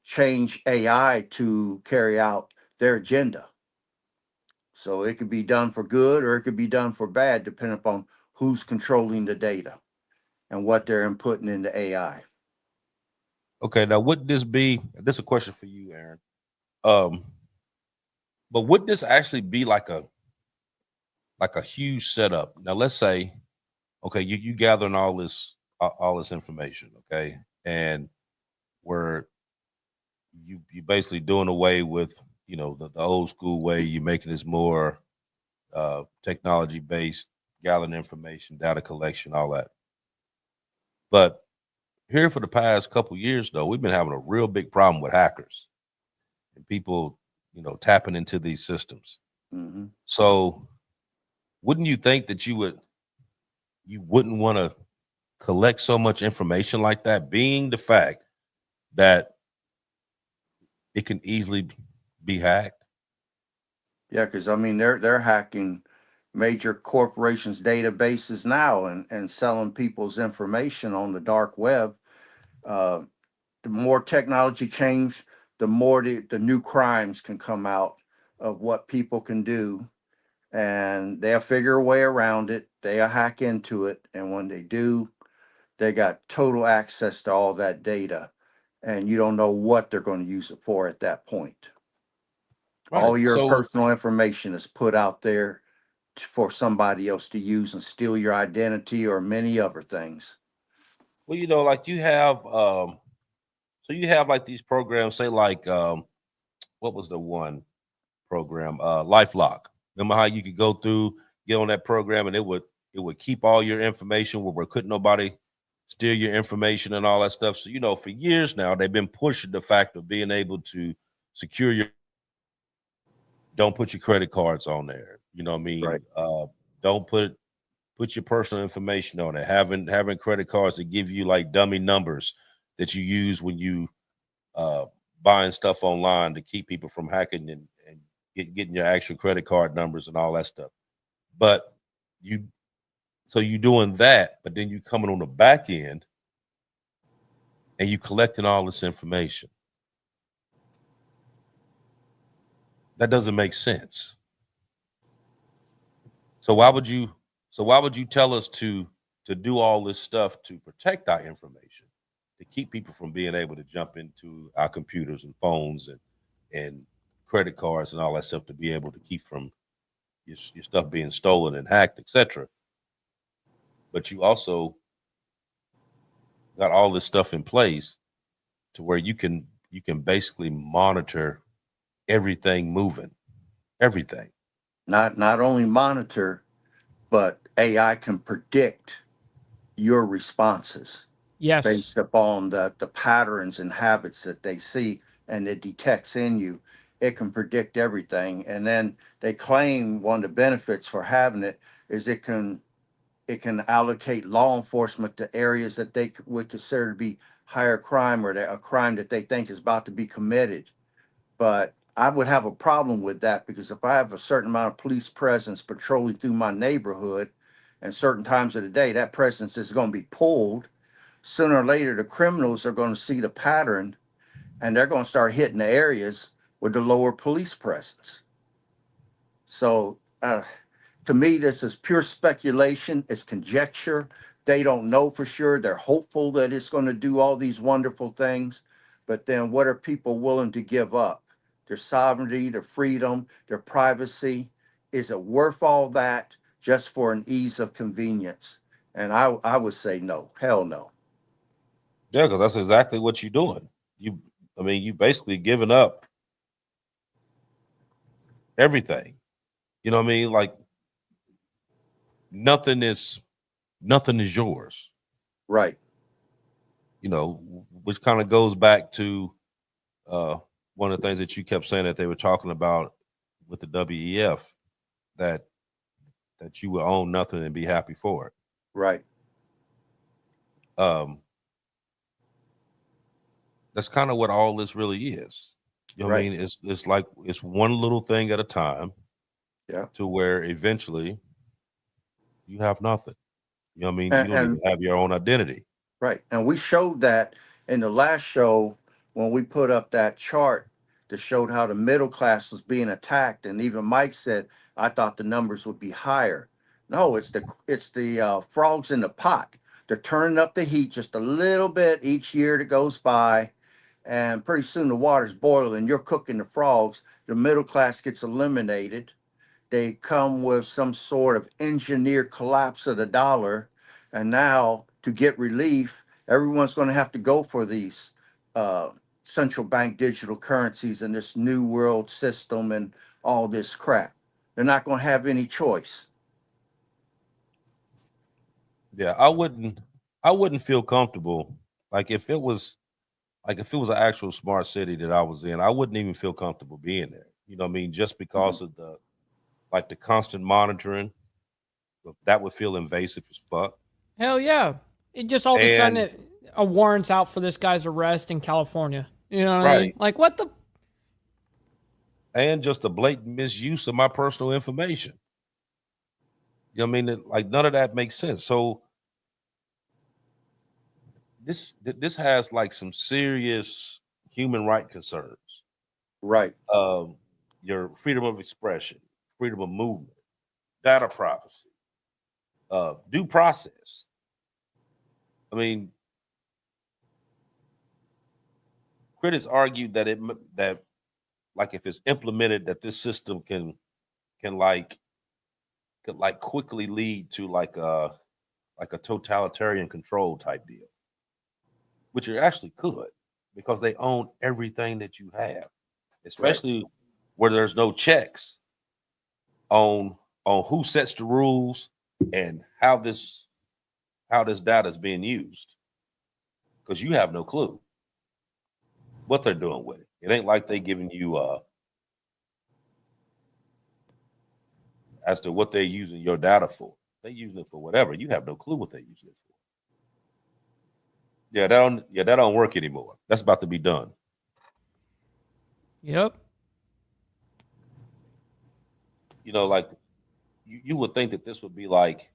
[SPEAKER 4] change AI to carry out their agenda. So it could be done for good or it could be done for bad, depending upon who's controlling the data and what they're inputting into AI.
[SPEAKER 3] Okay, now would this be? This is a question for you, Aaron. But would this actually be like a huge setup? Now, let's say, okay, you gathering all this information, okay, and where you basically doing away with the old school way. You're making this more technology based, gathering information, data collection, all that. But here for the past couple years, though, we've been having a real big problem with hackers and people, tapping into these systems.
[SPEAKER 4] Mm-hmm.
[SPEAKER 3] So, wouldn't you think that you wouldn't want to collect so much information like that, being the fact that it can easily be hacked?
[SPEAKER 4] Yeah, because I mean they're hacking major corporations' databases now and selling people's information on the dark web. The more technology change, the more the new crimes can come out of what people can do, and they'll figure a way around it. They'll hack into it, and when they do, they got total access to all that data, and you don't know what they're going to use it for at that point.
[SPEAKER 3] Right.
[SPEAKER 4] All your
[SPEAKER 3] So,
[SPEAKER 4] personal information is put out there for somebody else to use and steal your identity or many other things.
[SPEAKER 3] well, like you have, so you have like these programs, say like, what was the one program? LifeLock. Remember how you could go through, get on that program, and it would keep all your information where couldn't nobody steal your information and all that stuff. So, for years now, they've been pushing the fact of being able to secure your. Don't put your credit cards on there. You know what I mean?
[SPEAKER 4] Right.
[SPEAKER 3] Don't put your personal information on it. Having credit cards that give you like dummy numbers that you use when you buying stuff online to keep people from hacking and getting your actual credit card numbers and all that stuff. But you doing that, but then you coming on the back end and you collecting all this information. That doesn't make sense. So why would you tell us to do all this stuff to protect our information, to keep people from being able to jump into our computers and phones and credit cards and all that stuff, to be able to keep from your stuff being stolen and hacked, etc. But you also got all this stuff in place to where you can basically monitor everything moving, everything.
[SPEAKER 4] Not only monitor, but AI can predict your responses
[SPEAKER 5] Yes.
[SPEAKER 4] based upon the patterns and habits that they see, and it detects in you. It can predict everything. And then they claim one of the benefits for having it is it can allocate law enforcement to areas that they would consider to be higher crime, or a crime that they think is about to be committed. But I would have a problem with that, because if I have a certain amount of police presence patrolling through my neighborhood and certain times of the day, that presence is going to be pulled. Sooner or later, the criminals are going to see the pattern, and they're going to start hitting the areas with the lower police presence. So to me, this is pure speculation. It's conjecture. They don't know for sure. They're hopeful that it's going to do all these wonderful things. But then what are people willing to give up? Their sovereignty, their freedom, their privacy. Is it worth all that just for an ease of convenience? And I would say no. Hell no.
[SPEAKER 3] Yeah, because that's exactly what you're doing. You basically giving up everything. You know what I mean? Like nothing is yours.
[SPEAKER 4] Right.
[SPEAKER 3] You know, which kind of goes back to one of the things that you kept saying that they were talking about with the WEF, that you will own nothing and be happy for it.
[SPEAKER 4] Right.
[SPEAKER 3] That's kind of what all this really is. You know what I mean? It's like it's one little thing at a time.
[SPEAKER 4] Yeah.
[SPEAKER 3] To where eventually you have nothing. You know what I mean?
[SPEAKER 4] And,
[SPEAKER 3] You don't even have your own identity.
[SPEAKER 4] right. And we showed that in the last show when we put up that chart that showed how the middle class was being attacked. And even Mike said, I thought the numbers would be higher. No, it's the frogs in the pot. They're turning up the heat just a little bit each year that goes by. And pretty soon the water's boiling. You're cooking the frogs. The middle class gets eliminated. They come with some sort of engineered collapse of the dollar. And now to get relief, everyone's going to have to go for these central bank digital currencies and this new world system and all this crap. They're not going to have any choice.
[SPEAKER 3] Yeah, I wouldn't feel comfortable. Like if it was an actual smart city that I was in, I wouldn't even feel comfortable being there. You know what I mean? Just because of the constant monitoring, that would feel invasive as fuck.
[SPEAKER 5] Hell yeah. It just all of a sudden a warrant's out for this guy's arrest in California. You know what I mean? Like what the?
[SPEAKER 3] And just a blatant misuse of my personal information. You know what I mean? Like none of that makes sense. So this has like some serious human right concerns.
[SPEAKER 4] Right.
[SPEAKER 3] Your freedom of expression, freedom of movement, data privacy, due process. I mean, critics argued that if it's implemented, that this system can quickly lead to like a totalitarian control type deal, which it actually could, because they own everything that you have, especially where there's no checks on who sets the rules and how this data is being used, because you have no clue what they're doing with it. It ain't like they giving you as to what they're using your data for. They're using it for whatever. You have no clue what they're using it for. Yeah, that don't work anymore. That's about to be done.
[SPEAKER 5] Yep.
[SPEAKER 3] You know, like you would think that this would be like,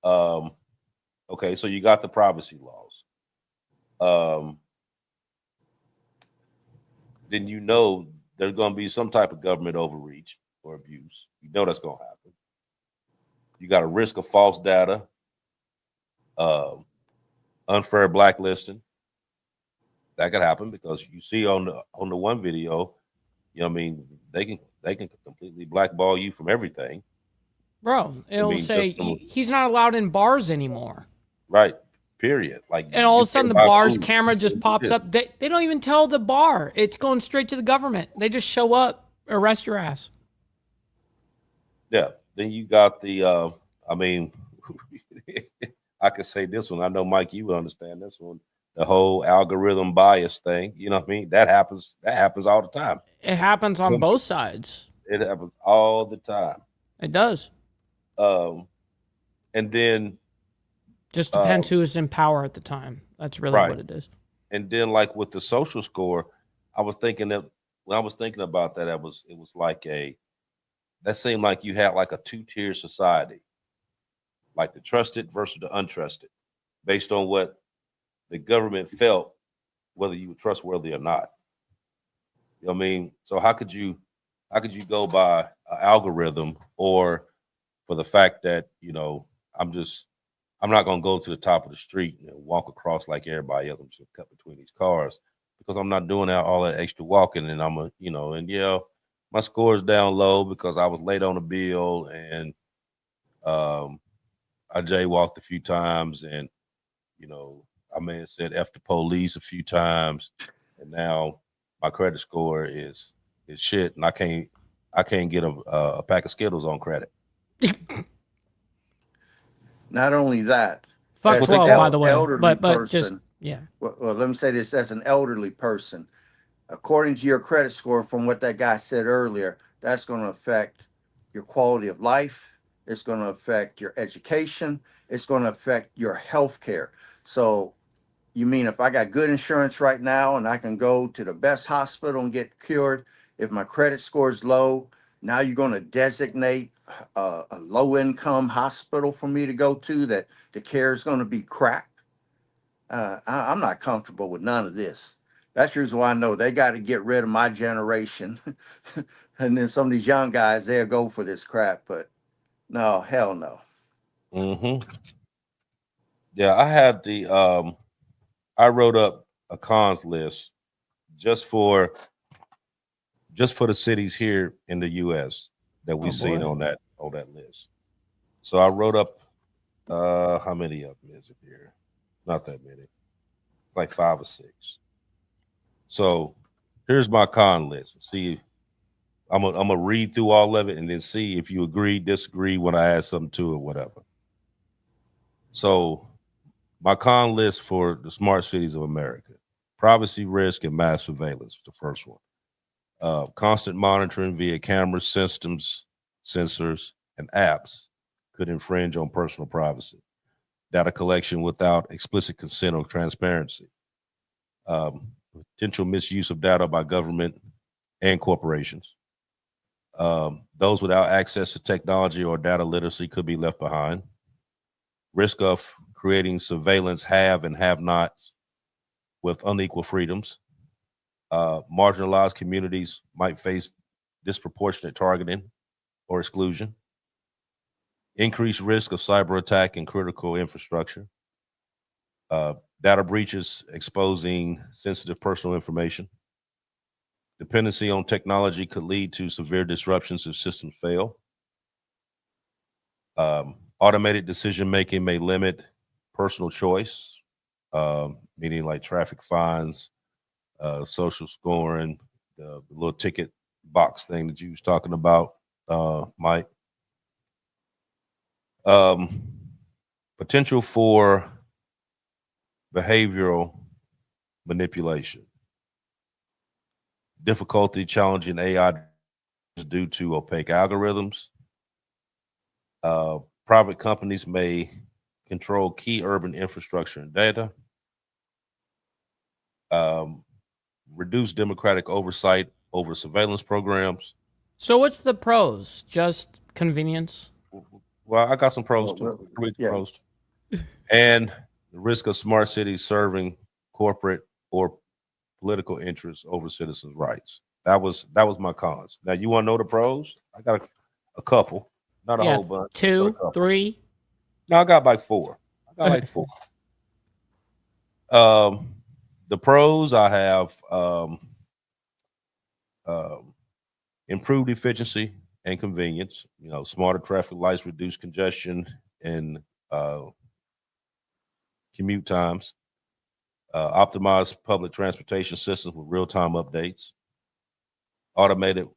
[SPEAKER 3] okay, so you got the privacy laws. Then you know there's going to be some type of government overreach or abuse. You know that's going to happen. You got a risk of false data, unfair blacklisting, that could happen because you see on the one video, you know what I mean, they can completely blackball you from everything.
[SPEAKER 5] Bro, it'll
[SPEAKER 3] mean,
[SPEAKER 5] say
[SPEAKER 3] just from-
[SPEAKER 5] he's not allowed in bars anymore.
[SPEAKER 3] Right. Period. Like,
[SPEAKER 5] And all
[SPEAKER 3] you
[SPEAKER 5] of a sudden, the
[SPEAKER 3] can't buy
[SPEAKER 5] bar's
[SPEAKER 3] food.
[SPEAKER 5] camera just pops up. They don't even tell the bar. It's going straight to the government. They just show up, arrest your ass.
[SPEAKER 3] Yeah. Then you got the I mean, I could say this one. I know Mike, you understand this one. The whole algorithm bias thing. You know what I mean? That happens all the time.
[SPEAKER 5] It happens on both sides.
[SPEAKER 3] It happens all the time.
[SPEAKER 5] It does.
[SPEAKER 3] And then
[SPEAKER 5] Just depends who is in power at the time. That's really
[SPEAKER 3] right.
[SPEAKER 5] what it is.
[SPEAKER 3] And then, like with the social score, I was thinking that when I was thinking about that, it was like that seemed like you had like a 2-tier society, like the trusted versus the untrusted, based on what the government felt, whether you were trustworthy or not. You know what I mean? So how could you go by an algorithm, or for the fact that, you know, I'm not going to go to the top of the street and walk across like everybody else. I'm just cut between these cars because I'm not doing all that extra walking. And my score is down low because I was late on a bill, and I jaywalked a few times, and, you know, I may have said F the police a few times, and now my credit score is shit, and I can't get a pack of Skittles on credit.
[SPEAKER 4] Not only that,
[SPEAKER 5] Fuck
[SPEAKER 4] as
[SPEAKER 5] 12,
[SPEAKER 4] an
[SPEAKER 5] by the way.
[SPEAKER 4] elderly
[SPEAKER 5] But
[SPEAKER 4] person,
[SPEAKER 5] just, yeah.
[SPEAKER 4] well, let me say this: as an elderly person, according to your credit score, from what that guy said earlier, that's going to affect your quality of life. It's going to affect your education. It's going to affect your health care. So you mean if I got good insurance right now and I can go to the best hospital and get cured, if my credit score is low, now you're going to designate a low income hospital for me to go to that the care is going to be crap? I'm not comfortable with none of this. That's the reason why I know they got to get rid of my generation. And then some of these young guys, they'll go for this crap. But no, hell no.
[SPEAKER 3] Mm-hmm. Yeah, I had I wrote up a cons list just for the cities here in the U.S. that we've seen on that list. So I wrote up how many of them is it here? Not that many. Like 5 or 6. So here's my con list. See, I'm gonna read through all of it and then see if you agree, disagree when I add something to it, whatever. So my con list for the smart cities of America: privacy risk and mass surveillance. The first one. Constant monitoring via cameras, systems, sensors, and apps could infringe on personal privacy. Data collection without explicit consent or transparency. Potential misuse of data by government and corporations. Those without access to technology or data literacy could be left behind. Risk of creating surveillance have and have-nots with unequal freedoms. Marginalized communities might face disproportionate targeting or exclusion. Increased risk of cyber attack and critical infrastructure. Data breaches exposing sensitive personal information. Dependency on technology could lead to severe disruptions if systems fail. Automated decision-making may limit personal choice, meaning like traffic fines, social scoring, the little ticket box thing that you was talking about, Mike. Potential for behavioral manipulation. Difficulty challenging AI due to opaque algorithms. Private companies may control key urban infrastructure and data. Reduce democratic oversight over surveillance programs.
[SPEAKER 5] So what's the pros? Just convenience?
[SPEAKER 3] Well, I got some pros too.
[SPEAKER 4] Well,
[SPEAKER 3] Read the
[SPEAKER 4] yeah.
[SPEAKER 3] pros. And the risk of smart cities serving corporate or political interests over citizens' rights. That was my cons. Now you want to know the pros? I got a couple, not a whole bunch. but a
[SPEAKER 5] 2,
[SPEAKER 3] couple.
[SPEAKER 5] 3.
[SPEAKER 3] No, I got like 4. I got like 4. the pros I have improved efficiency and convenience. Smarter traffic lights reduce congestion and commute times. Optimized public transportation systems with real-time updates. Automated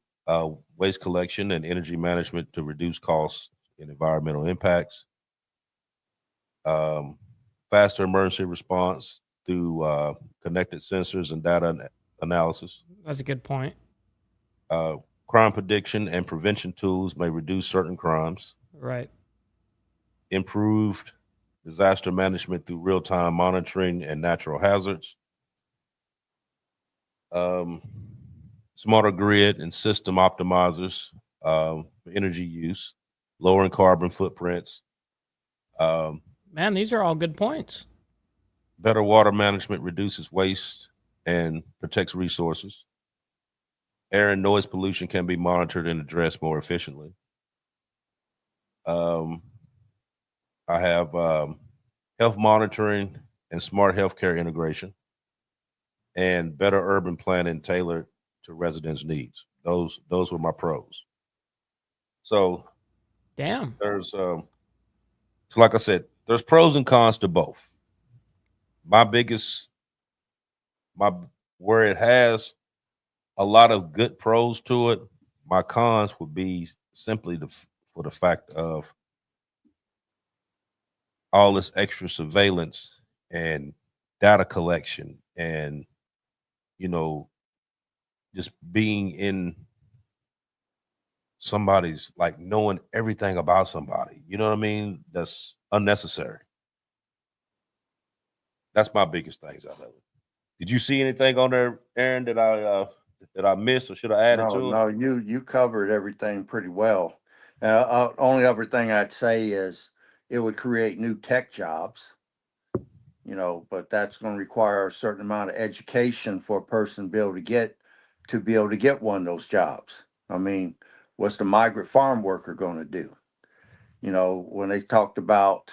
[SPEAKER 3] waste collection and energy management to reduce costs and environmental impacts. Faster emergency response through connected sensors and data analysis.
[SPEAKER 5] That's a good point.
[SPEAKER 3] Crime prediction and prevention tools may reduce certain crimes.
[SPEAKER 5] Right.
[SPEAKER 3] Improved disaster management through real-time monitoring and natural hazards. Smarter grid and system optimizers for energy use, lowering carbon footprints.
[SPEAKER 5] Man, these are all good points.
[SPEAKER 3] Better water management reduces waste and protects resources. Air and noise pollution can be monitored and addressed more efficiently. I have health monitoring and smart healthcare integration, and better urban planning tailored to residents' needs. Those were my pros. So
[SPEAKER 5] Damn.
[SPEAKER 3] there's so like I said, there's pros and cons to both. Where it has a lot of good pros to it, my cons would be simply for the fact of all this extra surveillance and data collection and just being in somebody's, like, knowing everything about somebody, you know what I mean? That's unnecessary. That's my biggest things out of it. Did you see anything on there, Aaron, that I missed or should have added to it?
[SPEAKER 4] No, you covered everything pretty well. Only other thing I'd say is it would create new tech jobs, but that's going to require a certain amount of education for a person to be able to get one of those jobs. I mean, what's the migrant farm worker going to do? When they talked about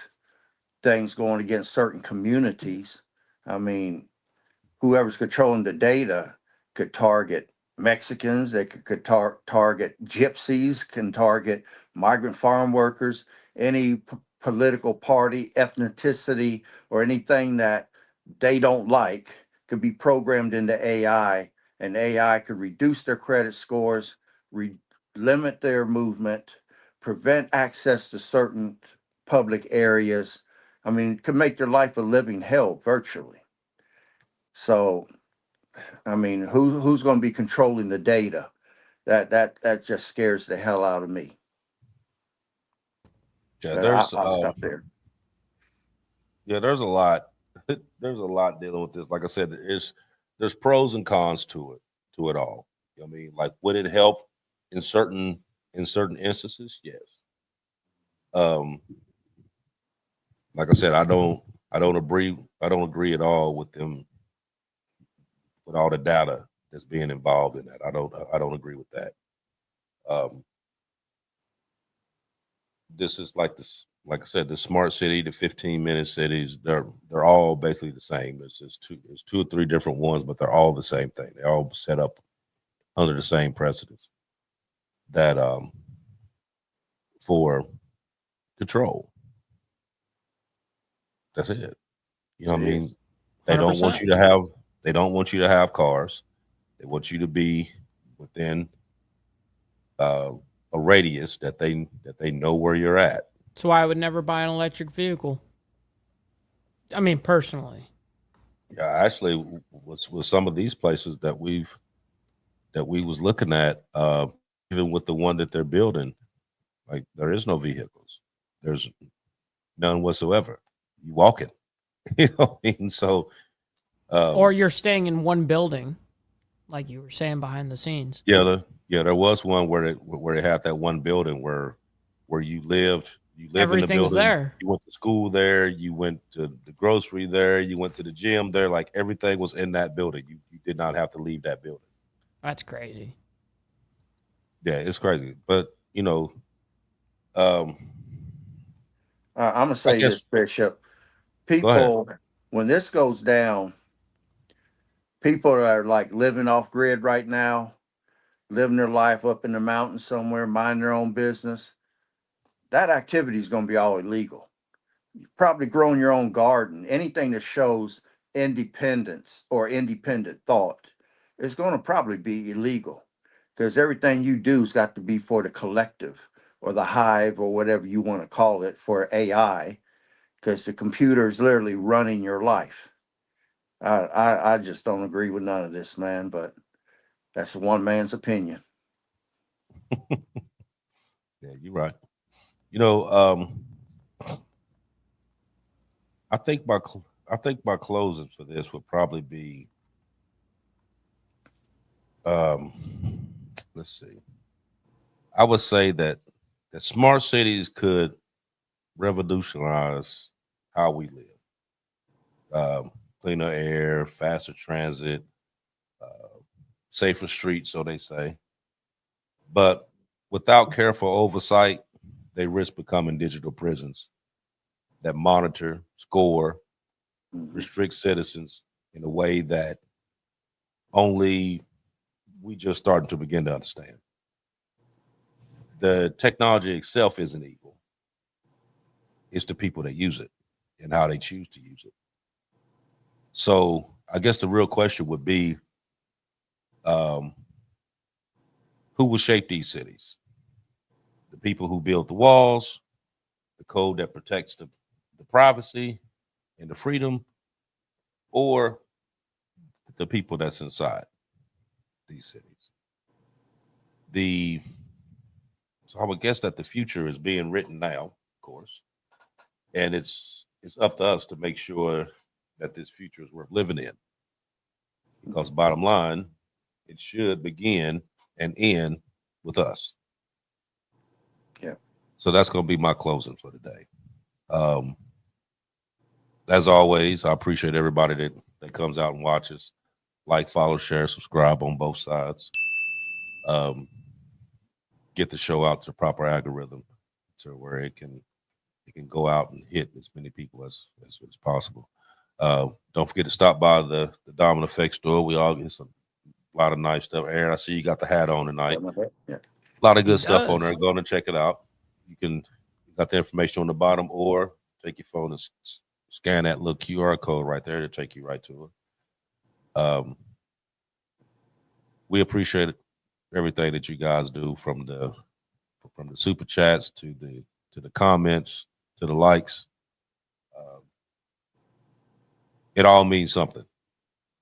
[SPEAKER 4] things going against certain communities, I mean, whoever's controlling the data could target Mexicans, they could target gypsies, can target migrant farm workers, any political party, ethnicity, or anything that they don't like could be programmed into AI, and AI could reduce their credit scores, limit their movement, prevent access to certain public areas. I mean, it could make their life a living hell virtually. So, I mean, who's going to be controlling the data? That just scares the hell out of me.
[SPEAKER 3] Yeah,
[SPEAKER 4] But
[SPEAKER 3] there's
[SPEAKER 4] I'll stop there.
[SPEAKER 3] there's a lot. There's a lot dealing with this. Like I said, there's pros and cons to it all. I mean, like, would it help in certain instances? Yes. Like I said, I don't agree at all with them, with all the data that's being involved in that. I don't agree with that. This is like this, like I said, the smart city, the 15-minute cities, they're all basically the same. There's two or three different ones, but they're all the same thing. They're all set up under the same precedents that for control. That's it. You know what I mean? They don't want
[SPEAKER 5] 100%.
[SPEAKER 3] you to have. They don't want you to have cars. They want you to be within a radius that they know where you're at.
[SPEAKER 5] That's why I would never buy an electric vehicle. I mean, personally.
[SPEAKER 3] Yeah, actually, with some of these places that we was looking at, even with the one that they're building, like, there is no vehicles. There's none whatsoever. You walking, you know what I mean? So,
[SPEAKER 5] Or you're staying in one building, like you were saying behind the scenes.
[SPEAKER 3] there was one where they had that one building where you lived. You live in the
[SPEAKER 5] Everything's
[SPEAKER 3] building.
[SPEAKER 5] there.
[SPEAKER 3] You went to school there. You went to the grocery there. You went to the gym there. Like, everything was in that building. You did not have to leave that building.
[SPEAKER 5] That's crazy.
[SPEAKER 3] Yeah, it's crazy. But
[SPEAKER 4] I'm gonna say
[SPEAKER 3] guess-
[SPEAKER 4] this, Bishop.
[SPEAKER 3] Go ahead.
[SPEAKER 4] People, when this goes down, People that are like living off grid right now, living their life up in the mountains somewhere, mind their own business, that activity is going to be all illegal. Probably growing your own garden, anything that shows independence or independent thought is going to probably be illegal, because everything you do has got to be for the collective or the hive or whatever you want to call it for AI, because the computer is literally running your life. I just don't agree with none of this, man, but that's one man's opinion.
[SPEAKER 3] Yeah, you're right. You know, I think my closing for this would probably be, let's see. I would say that smart cities could revolutionize how we live. Cleaner air, faster transit, safer streets, so they say. But without careful oversight, they risk becoming digital prisons that monitor, score, restrict citizens in a way that only we just starting to begin to understand. The technology itself isn't evil. It's the people that use it and how they choose to use it. So I guess the real question would be, who will shape these cities? The people who build the walls, the code that protects the privacy and the freedom, or the people that's inside these cities? So I would guess that the future is being written now, of course, and it's up to us to make sure that this future is worth living in. Because bottom line, it should begin and end with us.
[SPEAKER 4] Yeah.
[SPEAKER 3] So that's going to be my closing for today. As always, I appreciate everybody that comes out and watches. Like, follow, share, subscribe on both sides. Get the show out to the proper algorithm to where it can go out and hit as many people as possible. Don't forget to stop by the Diamond Effect store. We all get a lot of nice stuff. Aaron, I see you got the hat on tonight.
[SPEAKER 4] Yeah.
[SPEAKER 3] A lot of good
[SPEAKER 5] He
[SPEAKER 3] stuff on
[SPEAKER 5] does.
[SPEAKER 3] there. Go on and check it out. You got the information on the bottom, or take your phone and scan that little QR code right there to take you right to it. We appreciate everything that you guys do, from the super chats to the comments to the likes. It all means something,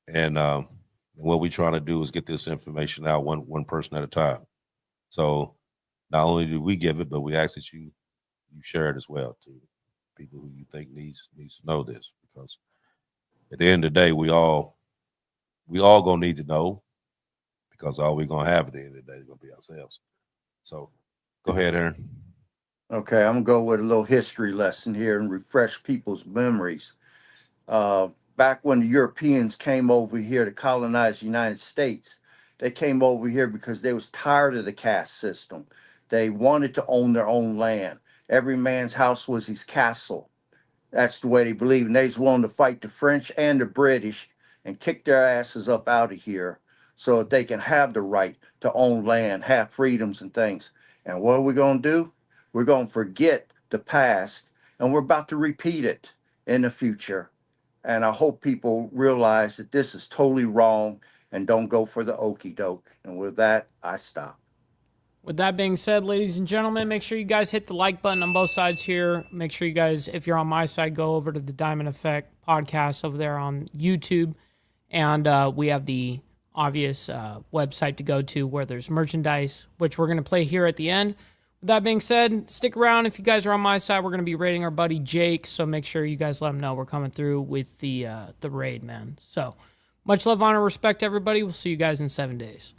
[SPEAKER 3] and what we're trying to do is get this information out one person at a time. So not only do we give it, but we ask that you share it as well to people who you think needs to know this, because at the end of the day, we all gonna need to know, because all we're gonna have at the end of the day is gonna be ourselves. So go ahead, Aaron.
[SPEAKER 4] Okay, I'm gonna go with a little history lesson here and refresh people's memories. Back when the Europeans came over here to colonize the United States, they came over here because they was tired of the caste system. They wanted to own their own land. Every man's house was his castle. That's the way they believed. And they was willing to fight the French and the British and kick their asses up out of here so that they can have the right to own land, have freedoms and things. And what are we going to do? We're going to forget the past, and we're about to repeat it in the future. And I hope people realize that this is totally wrong and don't go for the okey doke. And with that, I stop.
[SPEAKER 5] With that being said, ladies and gentlemen, make sure you guys hit the like button on both sides here. Make sure you guys, if you're on my side, go over to the Diamond Effect podcast over there on YouTube. And we have the obvious website to go to where there's merchandise, which we're going to play here at the end. With that being said, stick around. If you guys are on my side, we're going to be raiding our buddy Jake. So make sure you guys let him know we're coming through with the raid, man. So much love, honor, respect, everybody. We'll see you guys in 7 days.